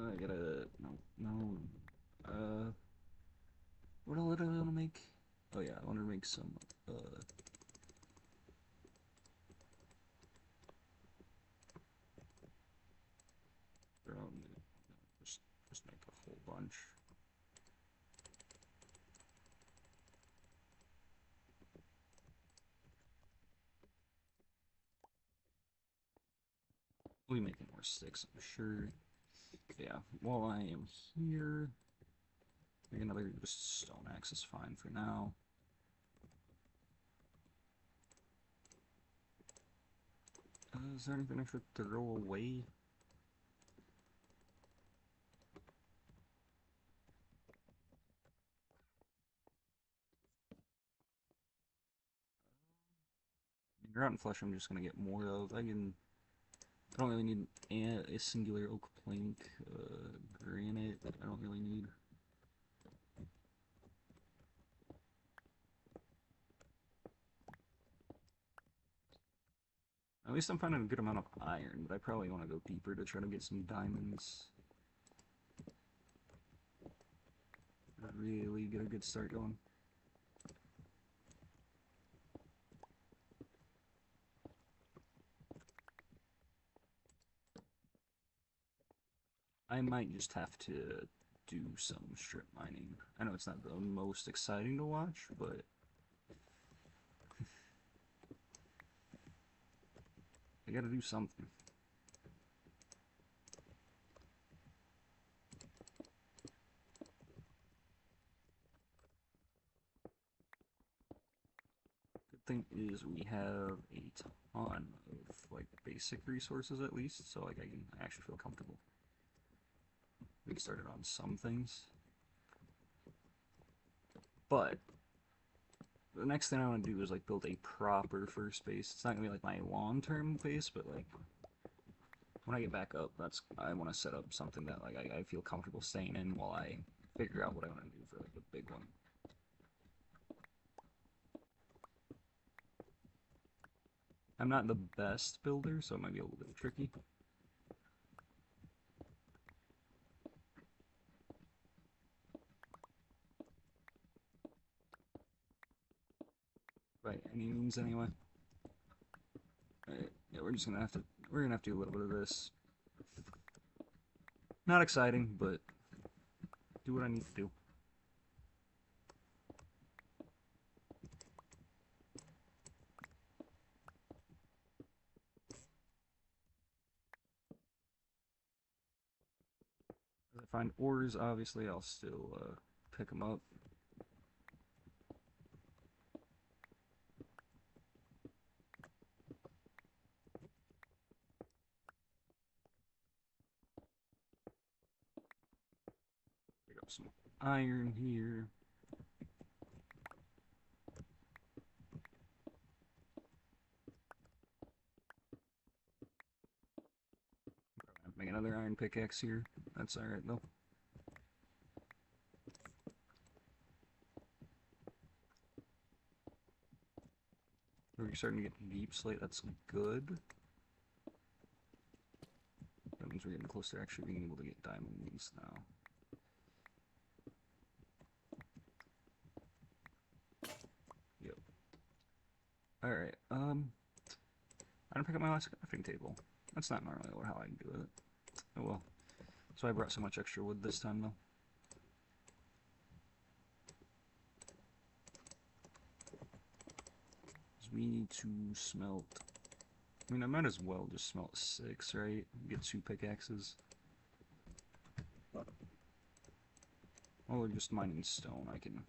I gotta no. Uh, what else do I want to make? Oh yeah, I want to make some um, just just make a whole bunch. We'll be making more sticks, I'm sure. Yeah, while I am here, maybe another just stone axe is fine for now. Is there anything I should throw away? Rotten flesh I'm just gonna get more of. I don't really need a singular oak plank, granite, I don't really need. At least I'm finding a good amount of iron, but I probably want to go deeper to try to get some diamonds. Really get a good start going. I might just have to do some strip mining. I know it's not the most exciting to watch, but I gotta do something. Good thing is we have a ton of like basic resources at least, so like I can actually feel comfortable. We started on some things, but the next thing I want to do is like build a proper first base. It's not gonna be like my long-term base, but like when I get back up, I want to set up something that like I feel comfortable staying in while I figure out what I want to do for like the big one. I'm not the best builder, so it might be a little bit tricky. By any means, anyway. Alright, yeah, we're gonna have to do a little bit of this. Not exciting, but do what I need to do. As I find ores, obviously, I'll still pick them up. Pick up some iron here. Make another iron pickaxe here. That's alright though. We're starting to get deep slate. That's good. That means we're getting closer to actually being able to get diamonds now. Yep. Alright, I didn't pick up my last crafting table. That's not normally how I do it. Oh well. So I brought so much extra wood this time though. We need to smelt. I mean, I might as well just smelt 6, right? Get 2 pickaxes. Or just mining stone. I can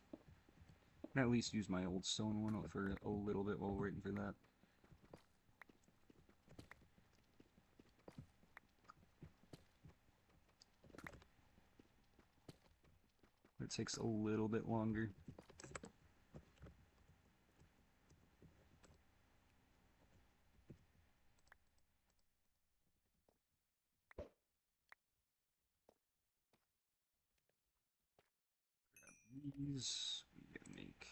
at least use my old stone one for a little bit while we're waiting for that. It takes a little bit longer. These we can make.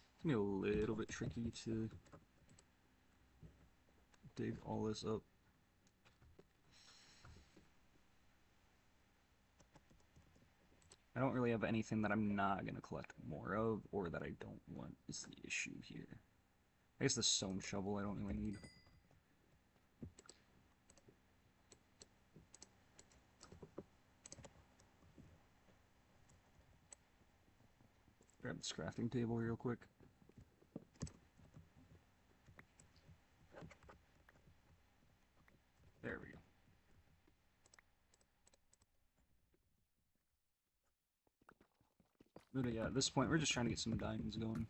It's gonna be a little bit tricky to dig all this up. I don't really have anything that I'm not gonna collect more of, or that I don't want is the issue here. I guess the stone shovel I don't really need. Grab this crafting table real quick. There we go. But yeah, at this point, we're just trying to get some diamonds going.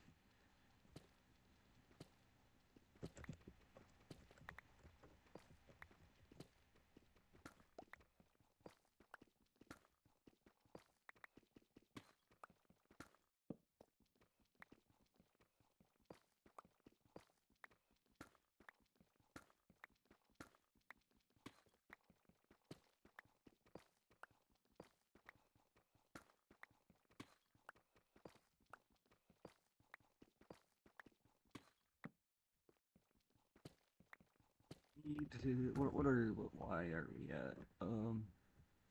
Why are we at,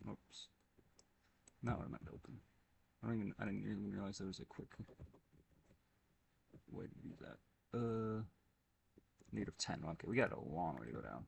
oops. Not what I meant to open. I didn't even realize there was a quick way to do that. Native 10, okay, we got a long way to go down.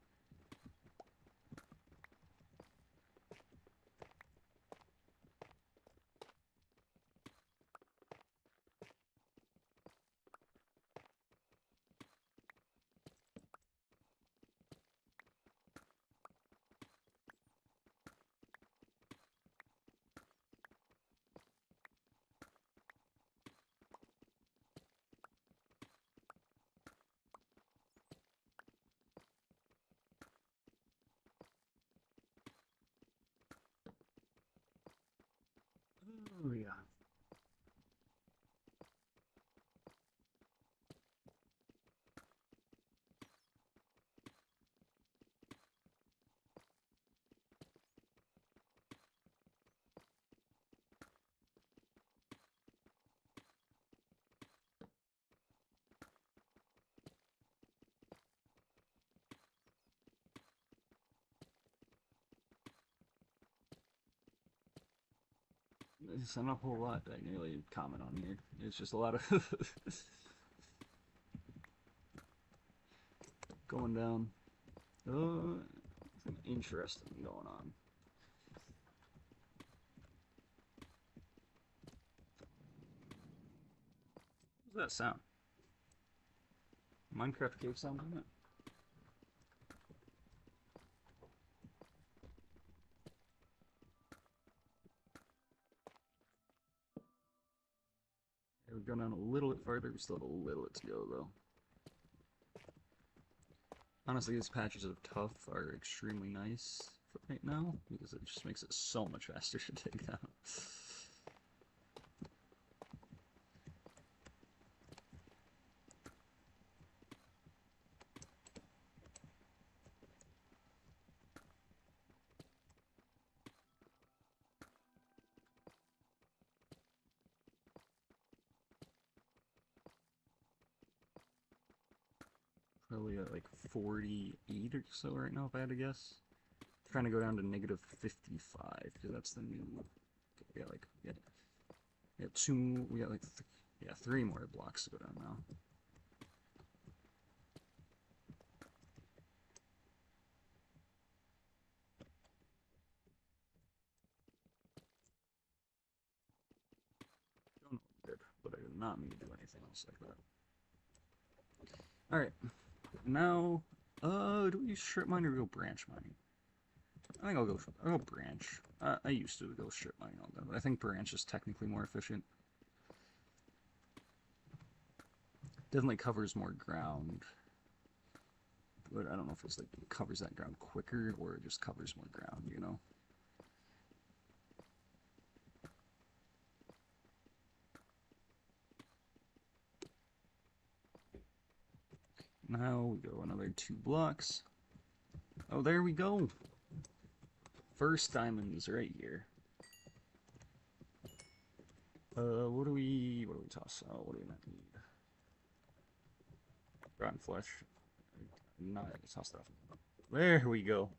Oh yeah. It's not a whole lot that I can really comment on here. It's just a lot of going down. Something interesting going on. What does that sound? Minecraft cave sound, isn't it? Okay, we've gone down a little bit farther. We still have a little bit to go, though. Honestly, these patches of tough are extremely nice for right now, because it just makes it so much faster to take down. Probably at like 48 or so right now, if I had to guess. Trying to go down to negative 55, because that's the new. We got like, we got two, we got like Yeah, 3 more blocks to go down now. Don't know what I did, but I did not mean to do anything else like that. Alright, now, do we use strip mine or go branch mining? I think I'll go branch. I used to go strip mining all day, but I think branch is technically more efficient. Definitely covers more ground. But I don't know if it's like covers that ground quicker or it just covers more ground, you know? Now we go another 2 blocks. Oh, there we go. First diamonds right here. What do we toss out? What do we not need? Rotten flesh. Not toss that off. There we go.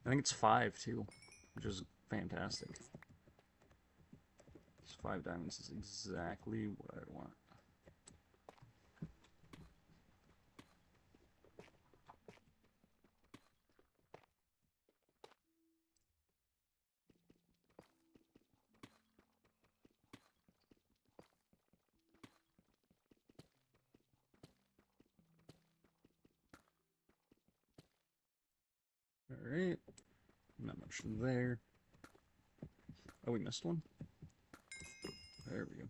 I think it's 5 too, which is fantastic. 5 diamonds is exactly what I want. Alright. Not much there. Oh, we missed one? There we go.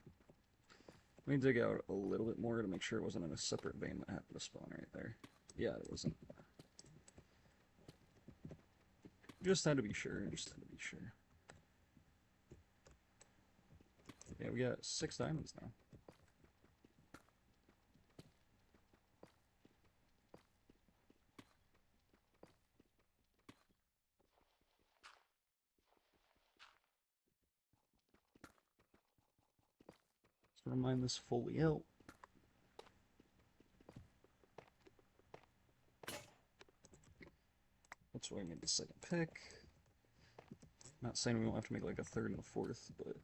Let me dig out a little bit more to make sure it wasn't in a separate vein that happened to spawn right there. Yeah, it wasn't. Just had to be sure, Yeah, we got 6 diamonds now. Let's mine this fully out. That's why I made the second pick. Not saying we won't have to make like a 3rd and a 4th, but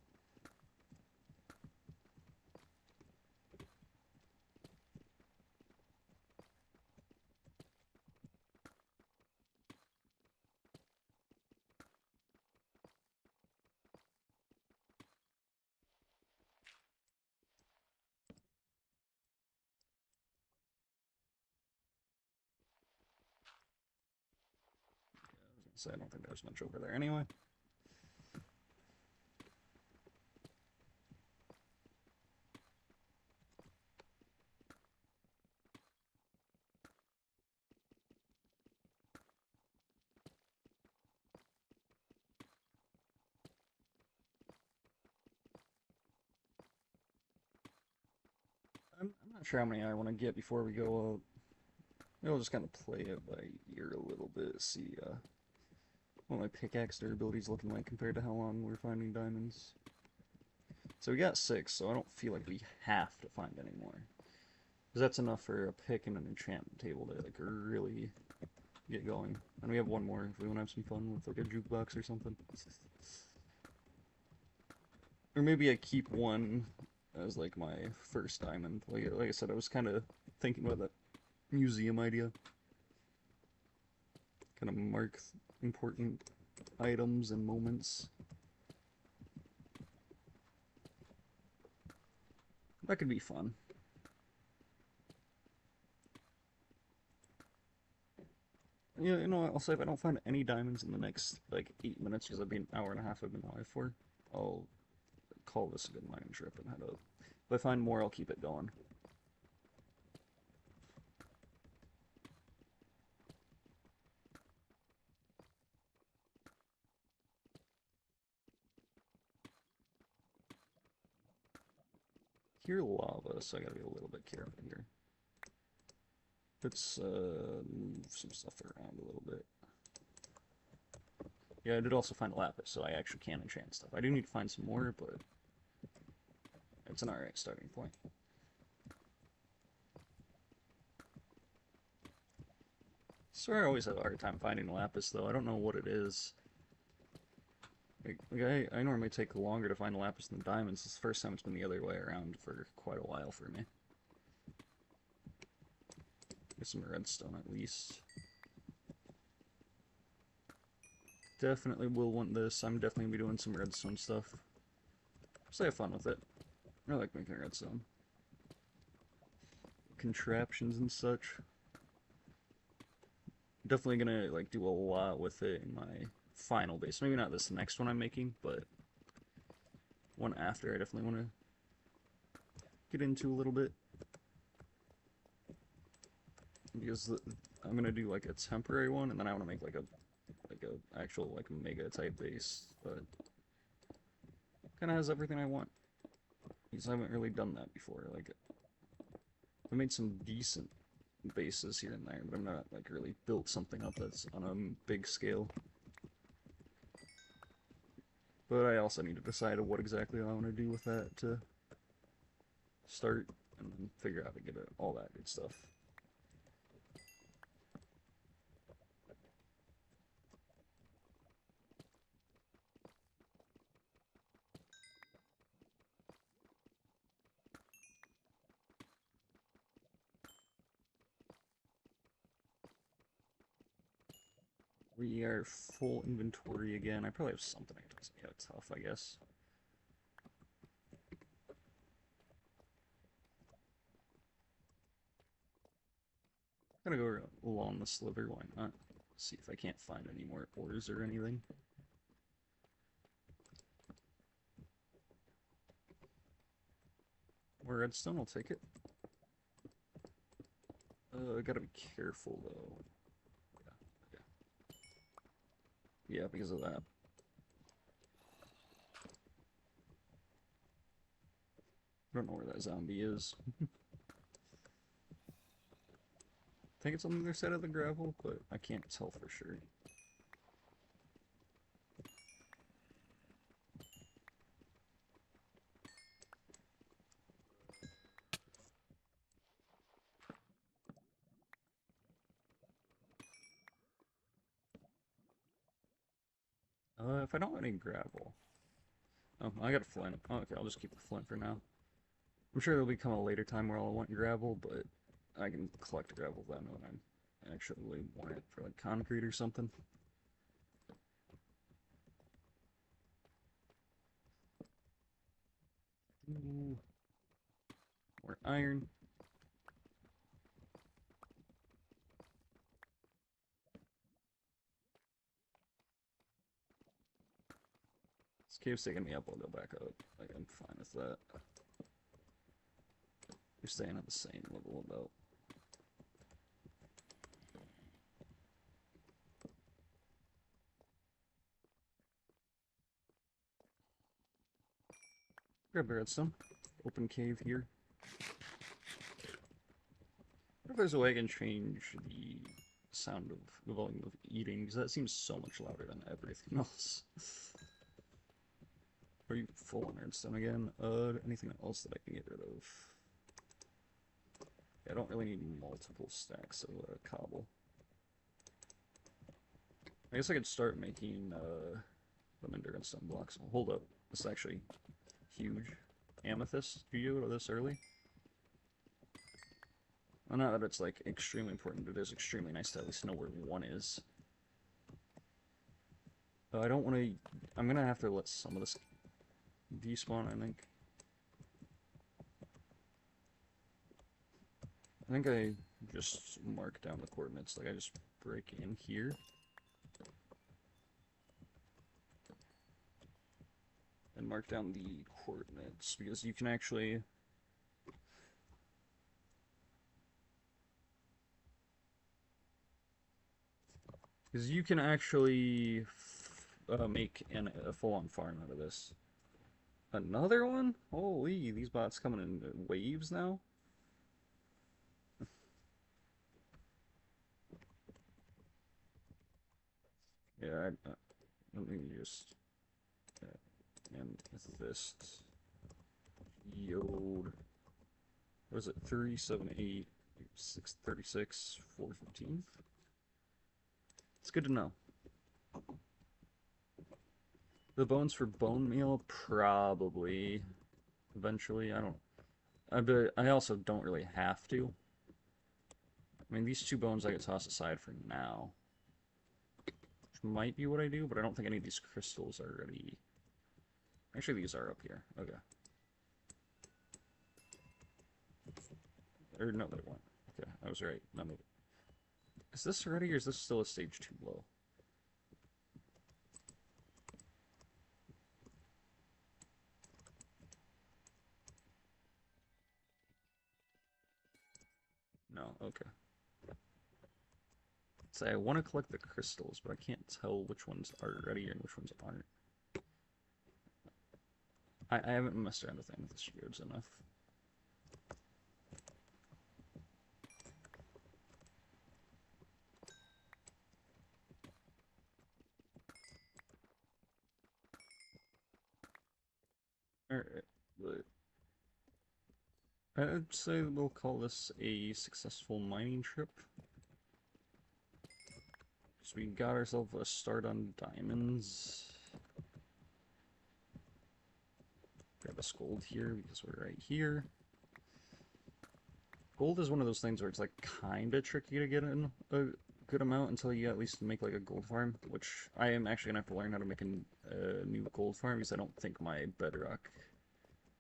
so I don't think there's much over there anyway. I'm not sure how many I want to get before we go up. We'll just kind of play it by ear a little bit, see what my pickaxe durability is looking like compared to how long we're finding diamonds. So we got 6, so I don't feel like we have to find any more. Because that's enough for a pick and an enchantment table to like really get going. And we have one more if we want to have some fun with like a jukebox or something. Or maybe I keep one as like my first diamond. Like I said, I was kind of thinking about that museum idea. Kind of mark important items and moments. That could be fun. Yeah, you know what, I'll say if I don't find any diamonds in the next, like, 8 minutes, because that'd be an hour and a half I've been live for, I'll call this a good mining trip and head up. If I find more, I'll keep it going. Hear lava, so I gotta be a little bit careful here. Let's move some stuff around a little bit. Yeah, I did also find lapis, so I actually can enchant stuff. I do need to find some more, but it's an alright starting point. I swear I always have a hard time finding lapis, though. I don't know what it is. I normally take longer to find lapis than diamonds. This is the first time it's been the other way around for quite a while for me. Get some redstone at least. Definitely will want this. I'm definitely gonna be doing some redstone stuff. Just have fun with it. I like making redstone. Contraptions and such. Definitely gonna like do a lot with it in my final base. Maybe not this next one I'm making, but one after I definitely want to get into a little bit. Because I'm gonna do like a temporary one, and then I want to make like a actual like mega type base, but kind of has everything I want. Because I haven't really done that before. Like I made some decent bases here and there, but I'm not like really built something up that's on a big scale. But I also need to decide what exactly I want to do with that to start, and then figure out how to get it, all that good stuff. We are full inventory again. I probably have something I can do. Yeah, tough, I guess. I'm gonna go along the sliver, why not? See if I can't find any more ores or anything. More redstone, I'll take it. I gotta be careful though. Yeah, because of that. I don't know where that zombie is. I think it's on the other side of the gravel, but I can't tell for sure. If I don't have any gravel. Oh, I got a flint. Oh, okay, I'll just keep the flint for now. I'm sure there'll become a later time where I'll want gravel, but I can collect gravel then when I actually want it for like concrete or something. Ooh. More iron. This cave's taking me up, I'll go back up. Like, I'm fine with that. You're staying at the same level about. Grab the redstone. Open cave here. What if there's a way I can change the sound of the volume of eating? Because that seems so much louder than everything else. Are you full on redstone again? Anything else that I can get rid of? Yeah, I don't really need multiple stacks of cobble. I guess I could start making them into redstone blocks. Hold up, this is actually huge. Amethyst, do you go to this early? Well, not that it's like extremely important, but it is extremely nice to at least know where one is. I don't want to. I'm gonna have to let some of this despawn, I think. I think I just mark down the coordinates, like I just break in here. And mark down the coordinates, because you can actually... make a full-on farm out of this. Another one? Holy, these bots coming in waves now? Yeah, let me just... and this... Yod... What is it? 378, 636, 415? It's good to know. The bones for bone meal, probably. Eventually, I don't. But I also don't really have to. I mean, these two bones I could toss aside for now. Which might be what I do, but I don't think any of these crystals are ready. Actually, these are up here. Okay. Or no, they weren't. Okay, I was right. None of it. Is this ready, or is this still a stage 2 low? No, okay. So I want to collect the crystals, but I can't tell which ones are ready and which ones aren't. I haven't messed around with any of this geodes enough. Alright, but I'd say we'll call this a successful mining trip. So we got ourselves a start on diamonds. Grab a gold here because we're right here. Gold is one of those things where it's like kind of tricky to get in a good amount until you at least make like a gold farm, which I am actually gonna have to learn how to make a new gold farm because I don't think my bedrock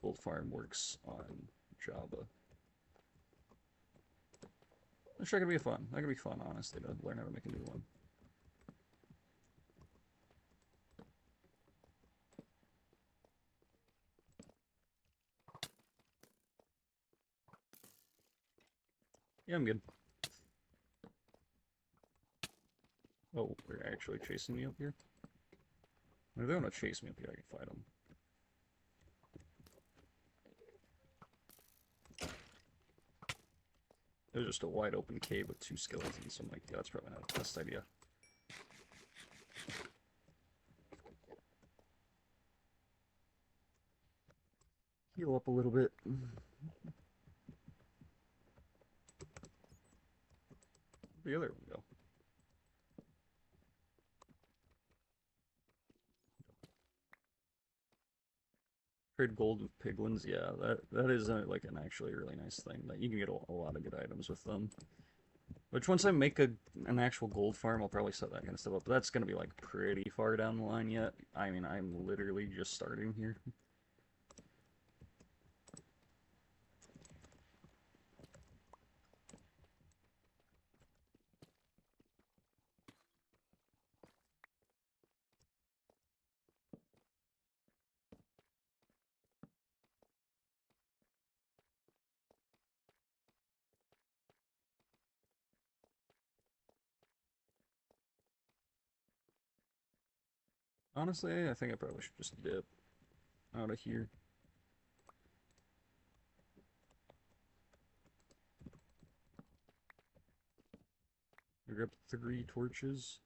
gold farm works on Java. It's sure gonna be fun. That could be fun, honestly, to learn how to make a new one. Yeah, I'm good. Oh, they're actually chasing me up here? If they want to chase me up here, I can fight them. There's just a wide open cave with two skeletons, so I'm like, yeah, that's probably not the best idea. Heal up a little bit. The other one go. Trade gold with piglins, yeah, that is like an actually really nice thing. That you can get a lot of good items with them. Which once I make an actual gold farm, I'll probably set that kind of stuff up. But that's gonna be like pretty far down the line yet. I mean, I'm literally just starting here. Honestly, I think I probably should just dip out of here. I grab 3 torches.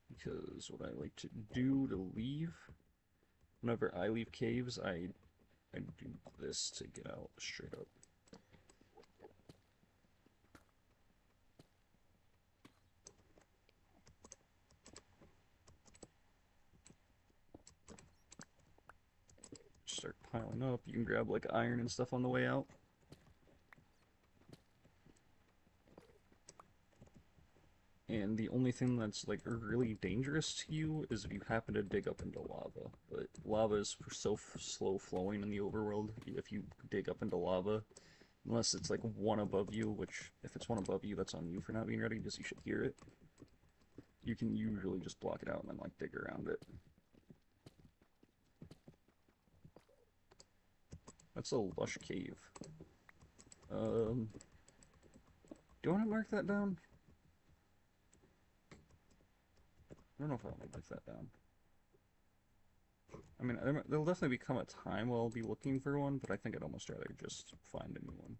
Because what I like to do to leave, whenever I leave caves, I do this to get out straight up. Start piling up. You can grab like iron and stuff on the way out. And the only thing that's like really dangerous to you is if you happen to dig up into lava. But lava is so slow flowing in the overworld. If you dig up into lava, unless it's like one above you, which if it's one above you, that's on you for not being ready, because you should hear it. You can usually just block it out and then like dig around it. That's a lush cave. Do you want to mark that down? I don't know if I want to mark that down. I mean, there'll definitely become a time where I'll be looking for one, but I think I'd almost rather just find a new one.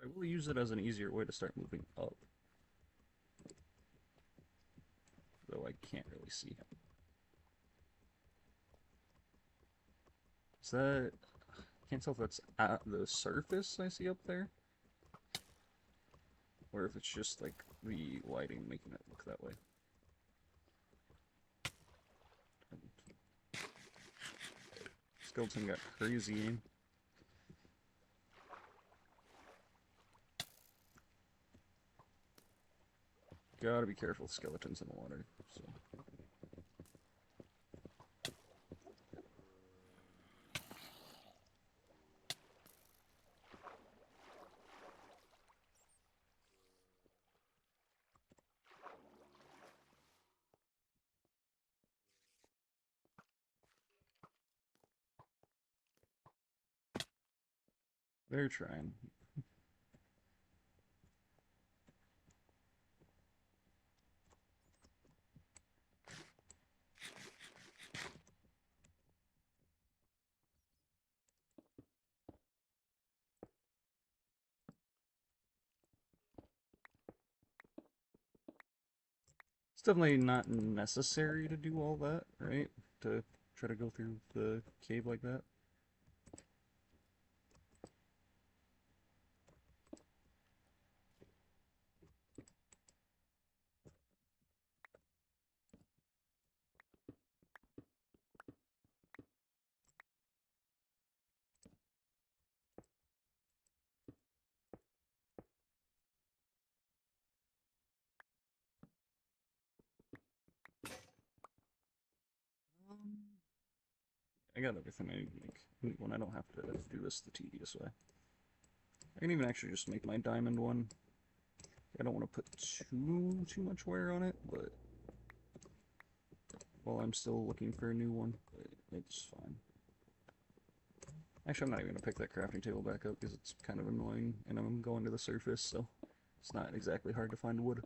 I will use it as an easier way to start moving up. Though I can't really see. that... I can't tell if that's at the surface I see up there, or if it's just like the lighting making it look that way. Skeleton got crazy. Gotta be careful with skeletons in the water. So. They're trying. It's definitely not necessary to do all that, right? To try to go through the cave like that. I got everything I need when I don't have to do this the tedious way. I can even actually just make my diamond one. I don't want to put too much wear on it, but while I'm still looking for a new one, it's fine. Actually, I'm not even gonna pick that crafting table back up because it's kind of annoying, and I'm going to the surface, so it's not exactly hard to find wood.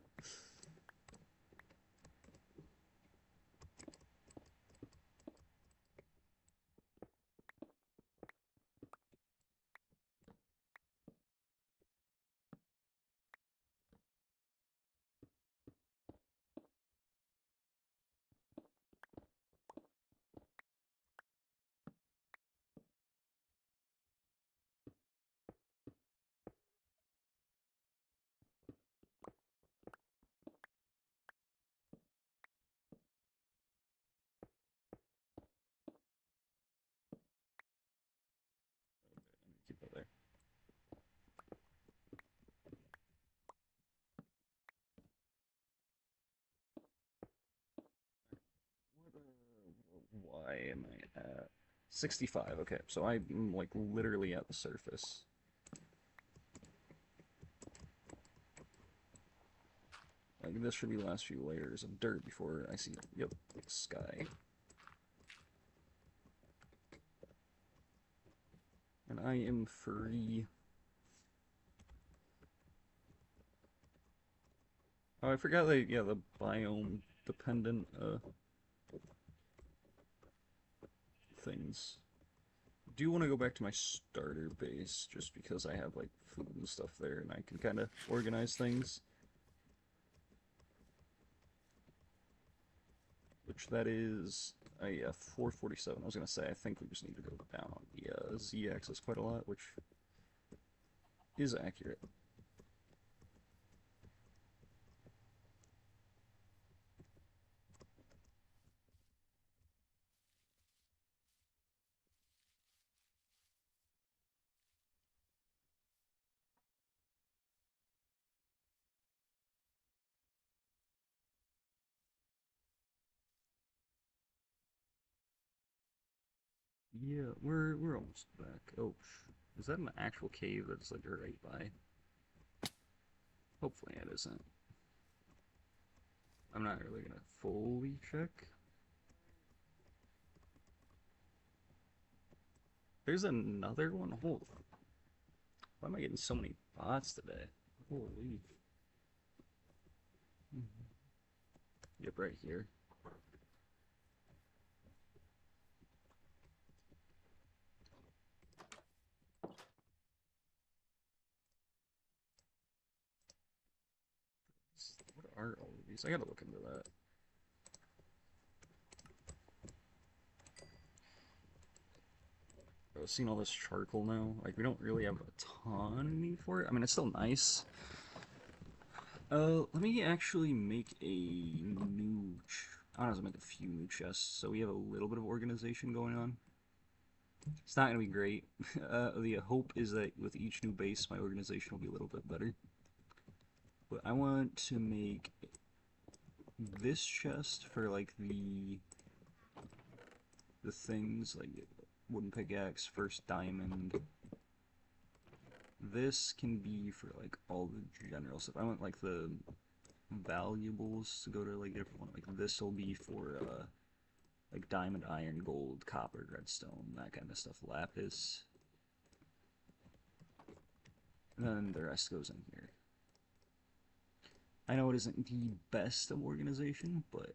Keep that there. Why am I at 65? Okay, so I'm like literally at the surface. Like this should be the last few layers of dirt before I see, yep, sky. And I am free. Oh, I forgot that, yeah, the biome dependent things. I do want to go back to my starter base just because I have like food and stuff there and I can kind of organize things. Which that is, yeah, 447. I was going to say, I think we just need to go down on the z-axis quite a lot, which is accurate. Yeah, we're almost back. Oh, is that an actual cave that's like right by? Hopefully it isn't. I'm not really gonna fully check. There's another one. Hold on. Why am I getting so many bots today? Holy. Yep, right here. What are all of these? I gotta look into that. seeing all this charcoal now, like we don't really have a ton of need for it. I mean, it's still nice. Let me actually make a new. I don't know, make a few new chests so we have a little bit of organization going on. It's not gonna be great. The hope is that with each new base, my organization will be a little bit better. But I want to make this chest for like the things like wooden pickaxe, first diamond. This can be for like all the general stuff. I want like the valuables to go to like different one. Like this will be for like diamond, iron, gold, copper, redstone, that kind of stuff. Lapis. And then the rest goes in here. I know it isn't the best of organization, but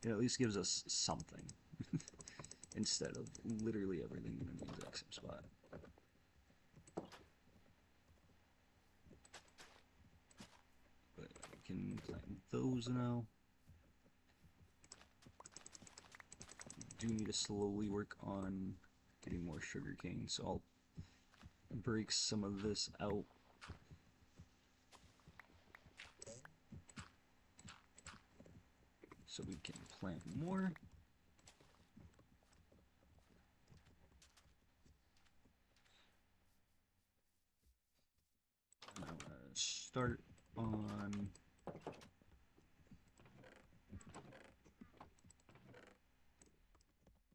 it at least gives us something instead of literally everything in the exact same spot. But I can plant those now. Do need to slowly work on getting more sugarcane, so I'll break some of this out. So we can plant more. And I'm gonna start on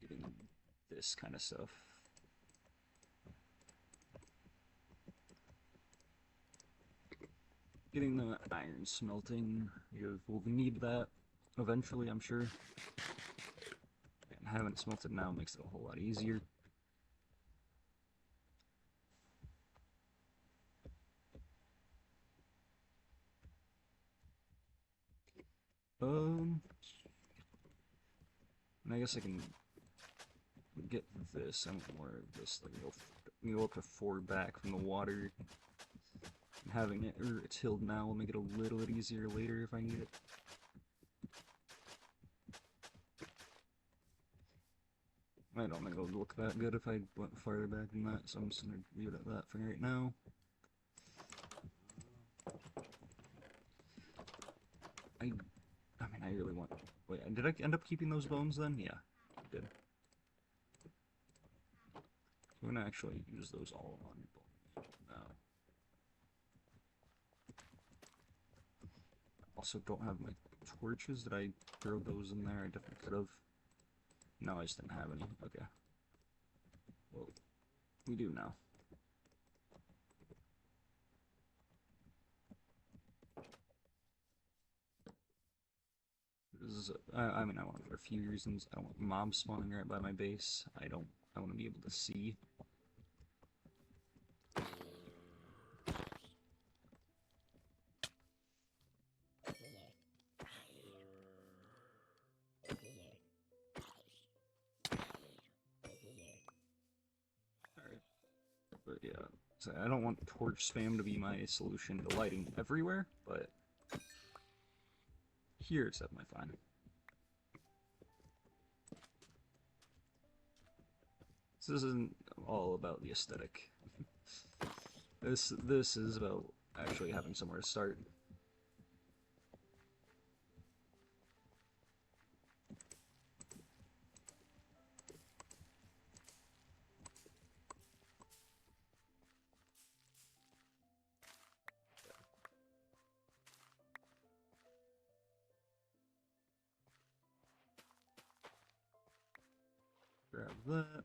getting this kind of stuff. Getting the iron smelting, because we'll need that eventually, I'm sure. And having it smelted now makes it a whole lot easier. And I guess I can get this. I want more of this. Like go up to 4 back from the water. And having it, or it's tilled now, will make it a little bit easier later if I need it. I don't think it would look that good if I went farther back than that, so I'm just gonna leave it at that for right now. I mean, I really want. Wait, did I end up keeping those bones then? Yeah, I did. I'm gonna actually use those all on bones now. Also, don't have my torches. Did I throw those in there? I definitely could have. No, I just didn't have any. Okay. Well, we do now. This is, I mean, I want it for a few reasons. I don't want mobs spawning right by my base. I want to be able to see. Alright. But yeah, so I don't want torch spam to be my solution to lighting everywhere, but here it's definitely fine. So this isn't all about the aesthetic. This is about actually having somewhere to start. Grab that.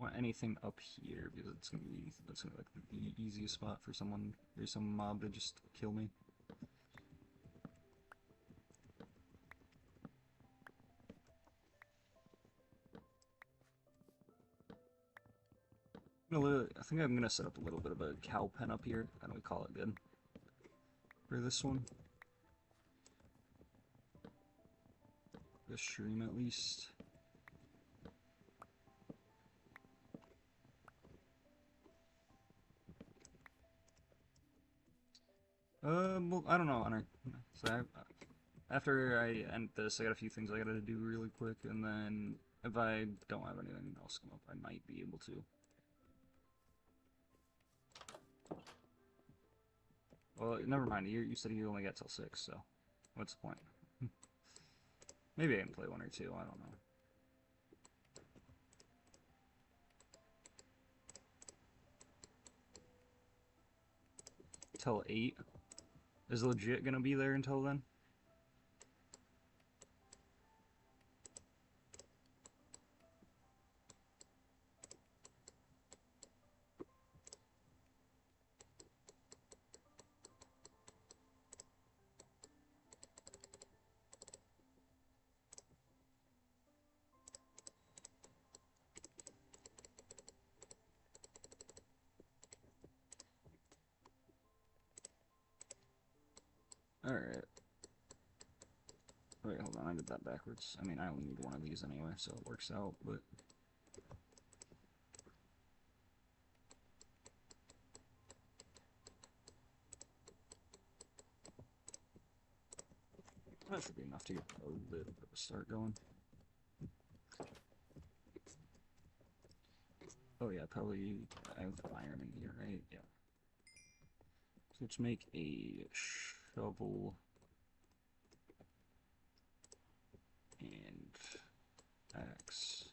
Want anything up here because that's gonna be like the easiest spot for someone or some mob to just kill me. I think I'm gonna set up a little bit of a cow pen up here, and we call it good for this one. the stream at least. Well, I don't know. So after I end this, I got a few things I gotta do really quick, and then if I don't have anything else come up, I might be able to. Well, never mind. You said you only got till 6, so what's the point? Maybe I can play 1 or 2. I don't know. Till 8? Is legit gonna be there until then? Alright. Wait, hold on, I did that backwards. I mean, I only need one of these anyway, so it works out, but... that should be enough to get a little bit of a start going. Oh yeah, probably I have iron in here, right? Yeah. So let's make a shovel and axe.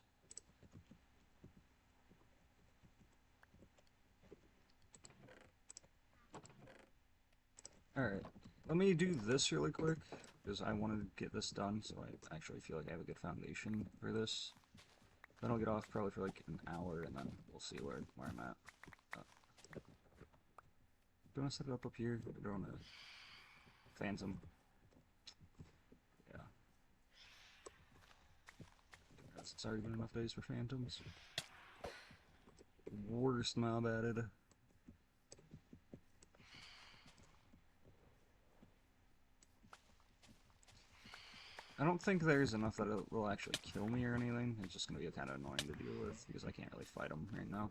Alright, let me do this really quick, because I want to get this done, so I actually feel like I have a good foundation for this. Then I'll get off probably for like an hour, and then we'll see where I'm at. Do I want to set it up here? Or do I want to phantom? Yeah. It's already been enough days for phantoms. Worst mob added. I don't think there's enough that it will actually kill me or anything. It's just going to be kind of annoying to deal with because I can't really fight them right now.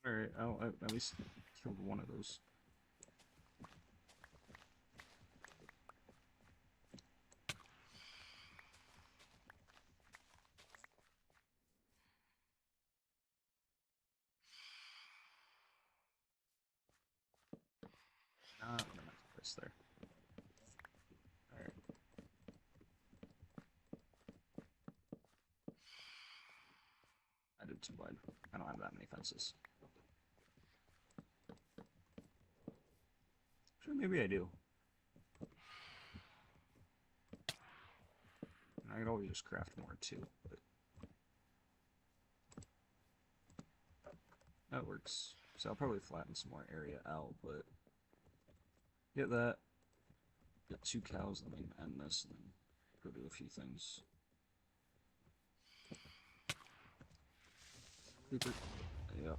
Alright, I'll at least killed one of those. I'm gonna put this there. Alright. I did too wide. I don't have that many fences. Sure, maybe I do. I could always just craft more too, but that works. So I'll probably flatten some more area out, but get that. Get 2 cows, let me end this, and then go do a few things. Creeper. Yep.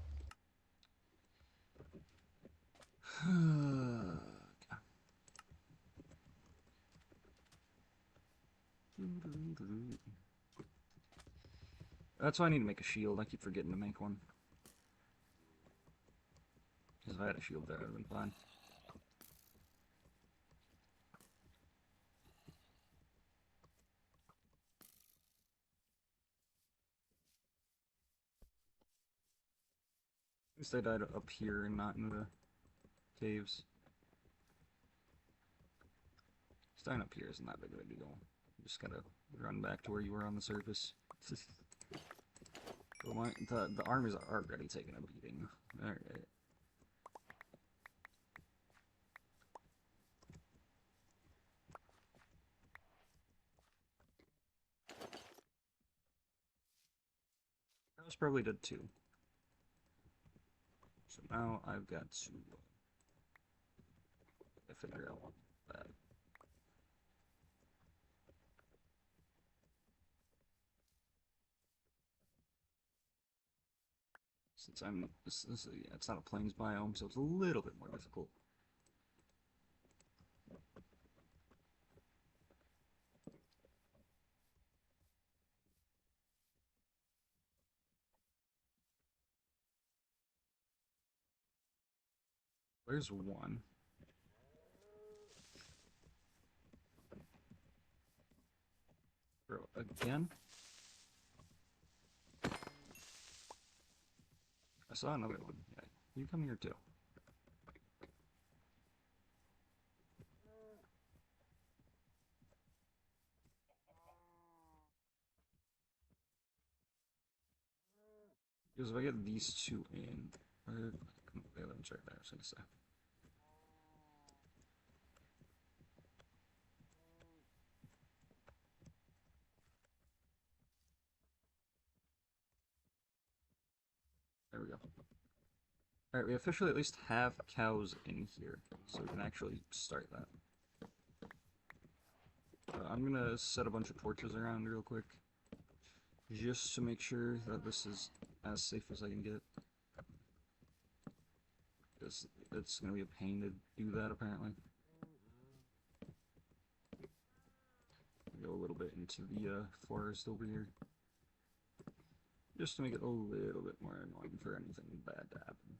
That's why I need to make a shield. I keep forgetting to make one. Because if I had a shield there, I would have been fine. At least I died up here and not in the caves. Dying up here isn't that big of a deal. You just gotta run back to where you were on the surface. Well, the armies are already taking a beating. Alright. I was probably dead too. So now I've got to figure out that. Since yeah, it's not a plains biome, so it's a little bit more difficult. Where's one? Bro, again? I saw another one. Yeah, you come here too. Because if I get these two in, where the other one's right there, I was gonna say. There we go. Alright, we officially at least have cows in here, so we can actually start that. I'm gonna set a bunch of torches around real quick, just to make sure that this is as safe as I can get. Because it's gonna be a pain to do that, apparently. Go a little bit into the forest over here, just to make it a little bit more annoying for anything bad to happen.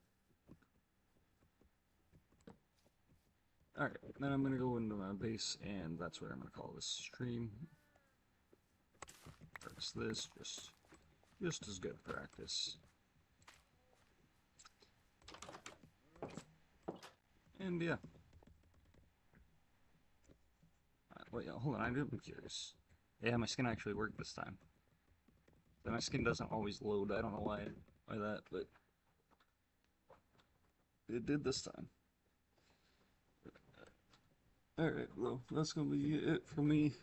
Alright, then I'm gonna go into my base, and that's where I'm gonna call this stream. Press this, just as good practice. And yeah. Wait, hold on, I'm curious. Yeah, my skin actually worked this time. But my skin doesn't always load, I don't know why that, but it did this time. Alright, well, that's gonna be it for me.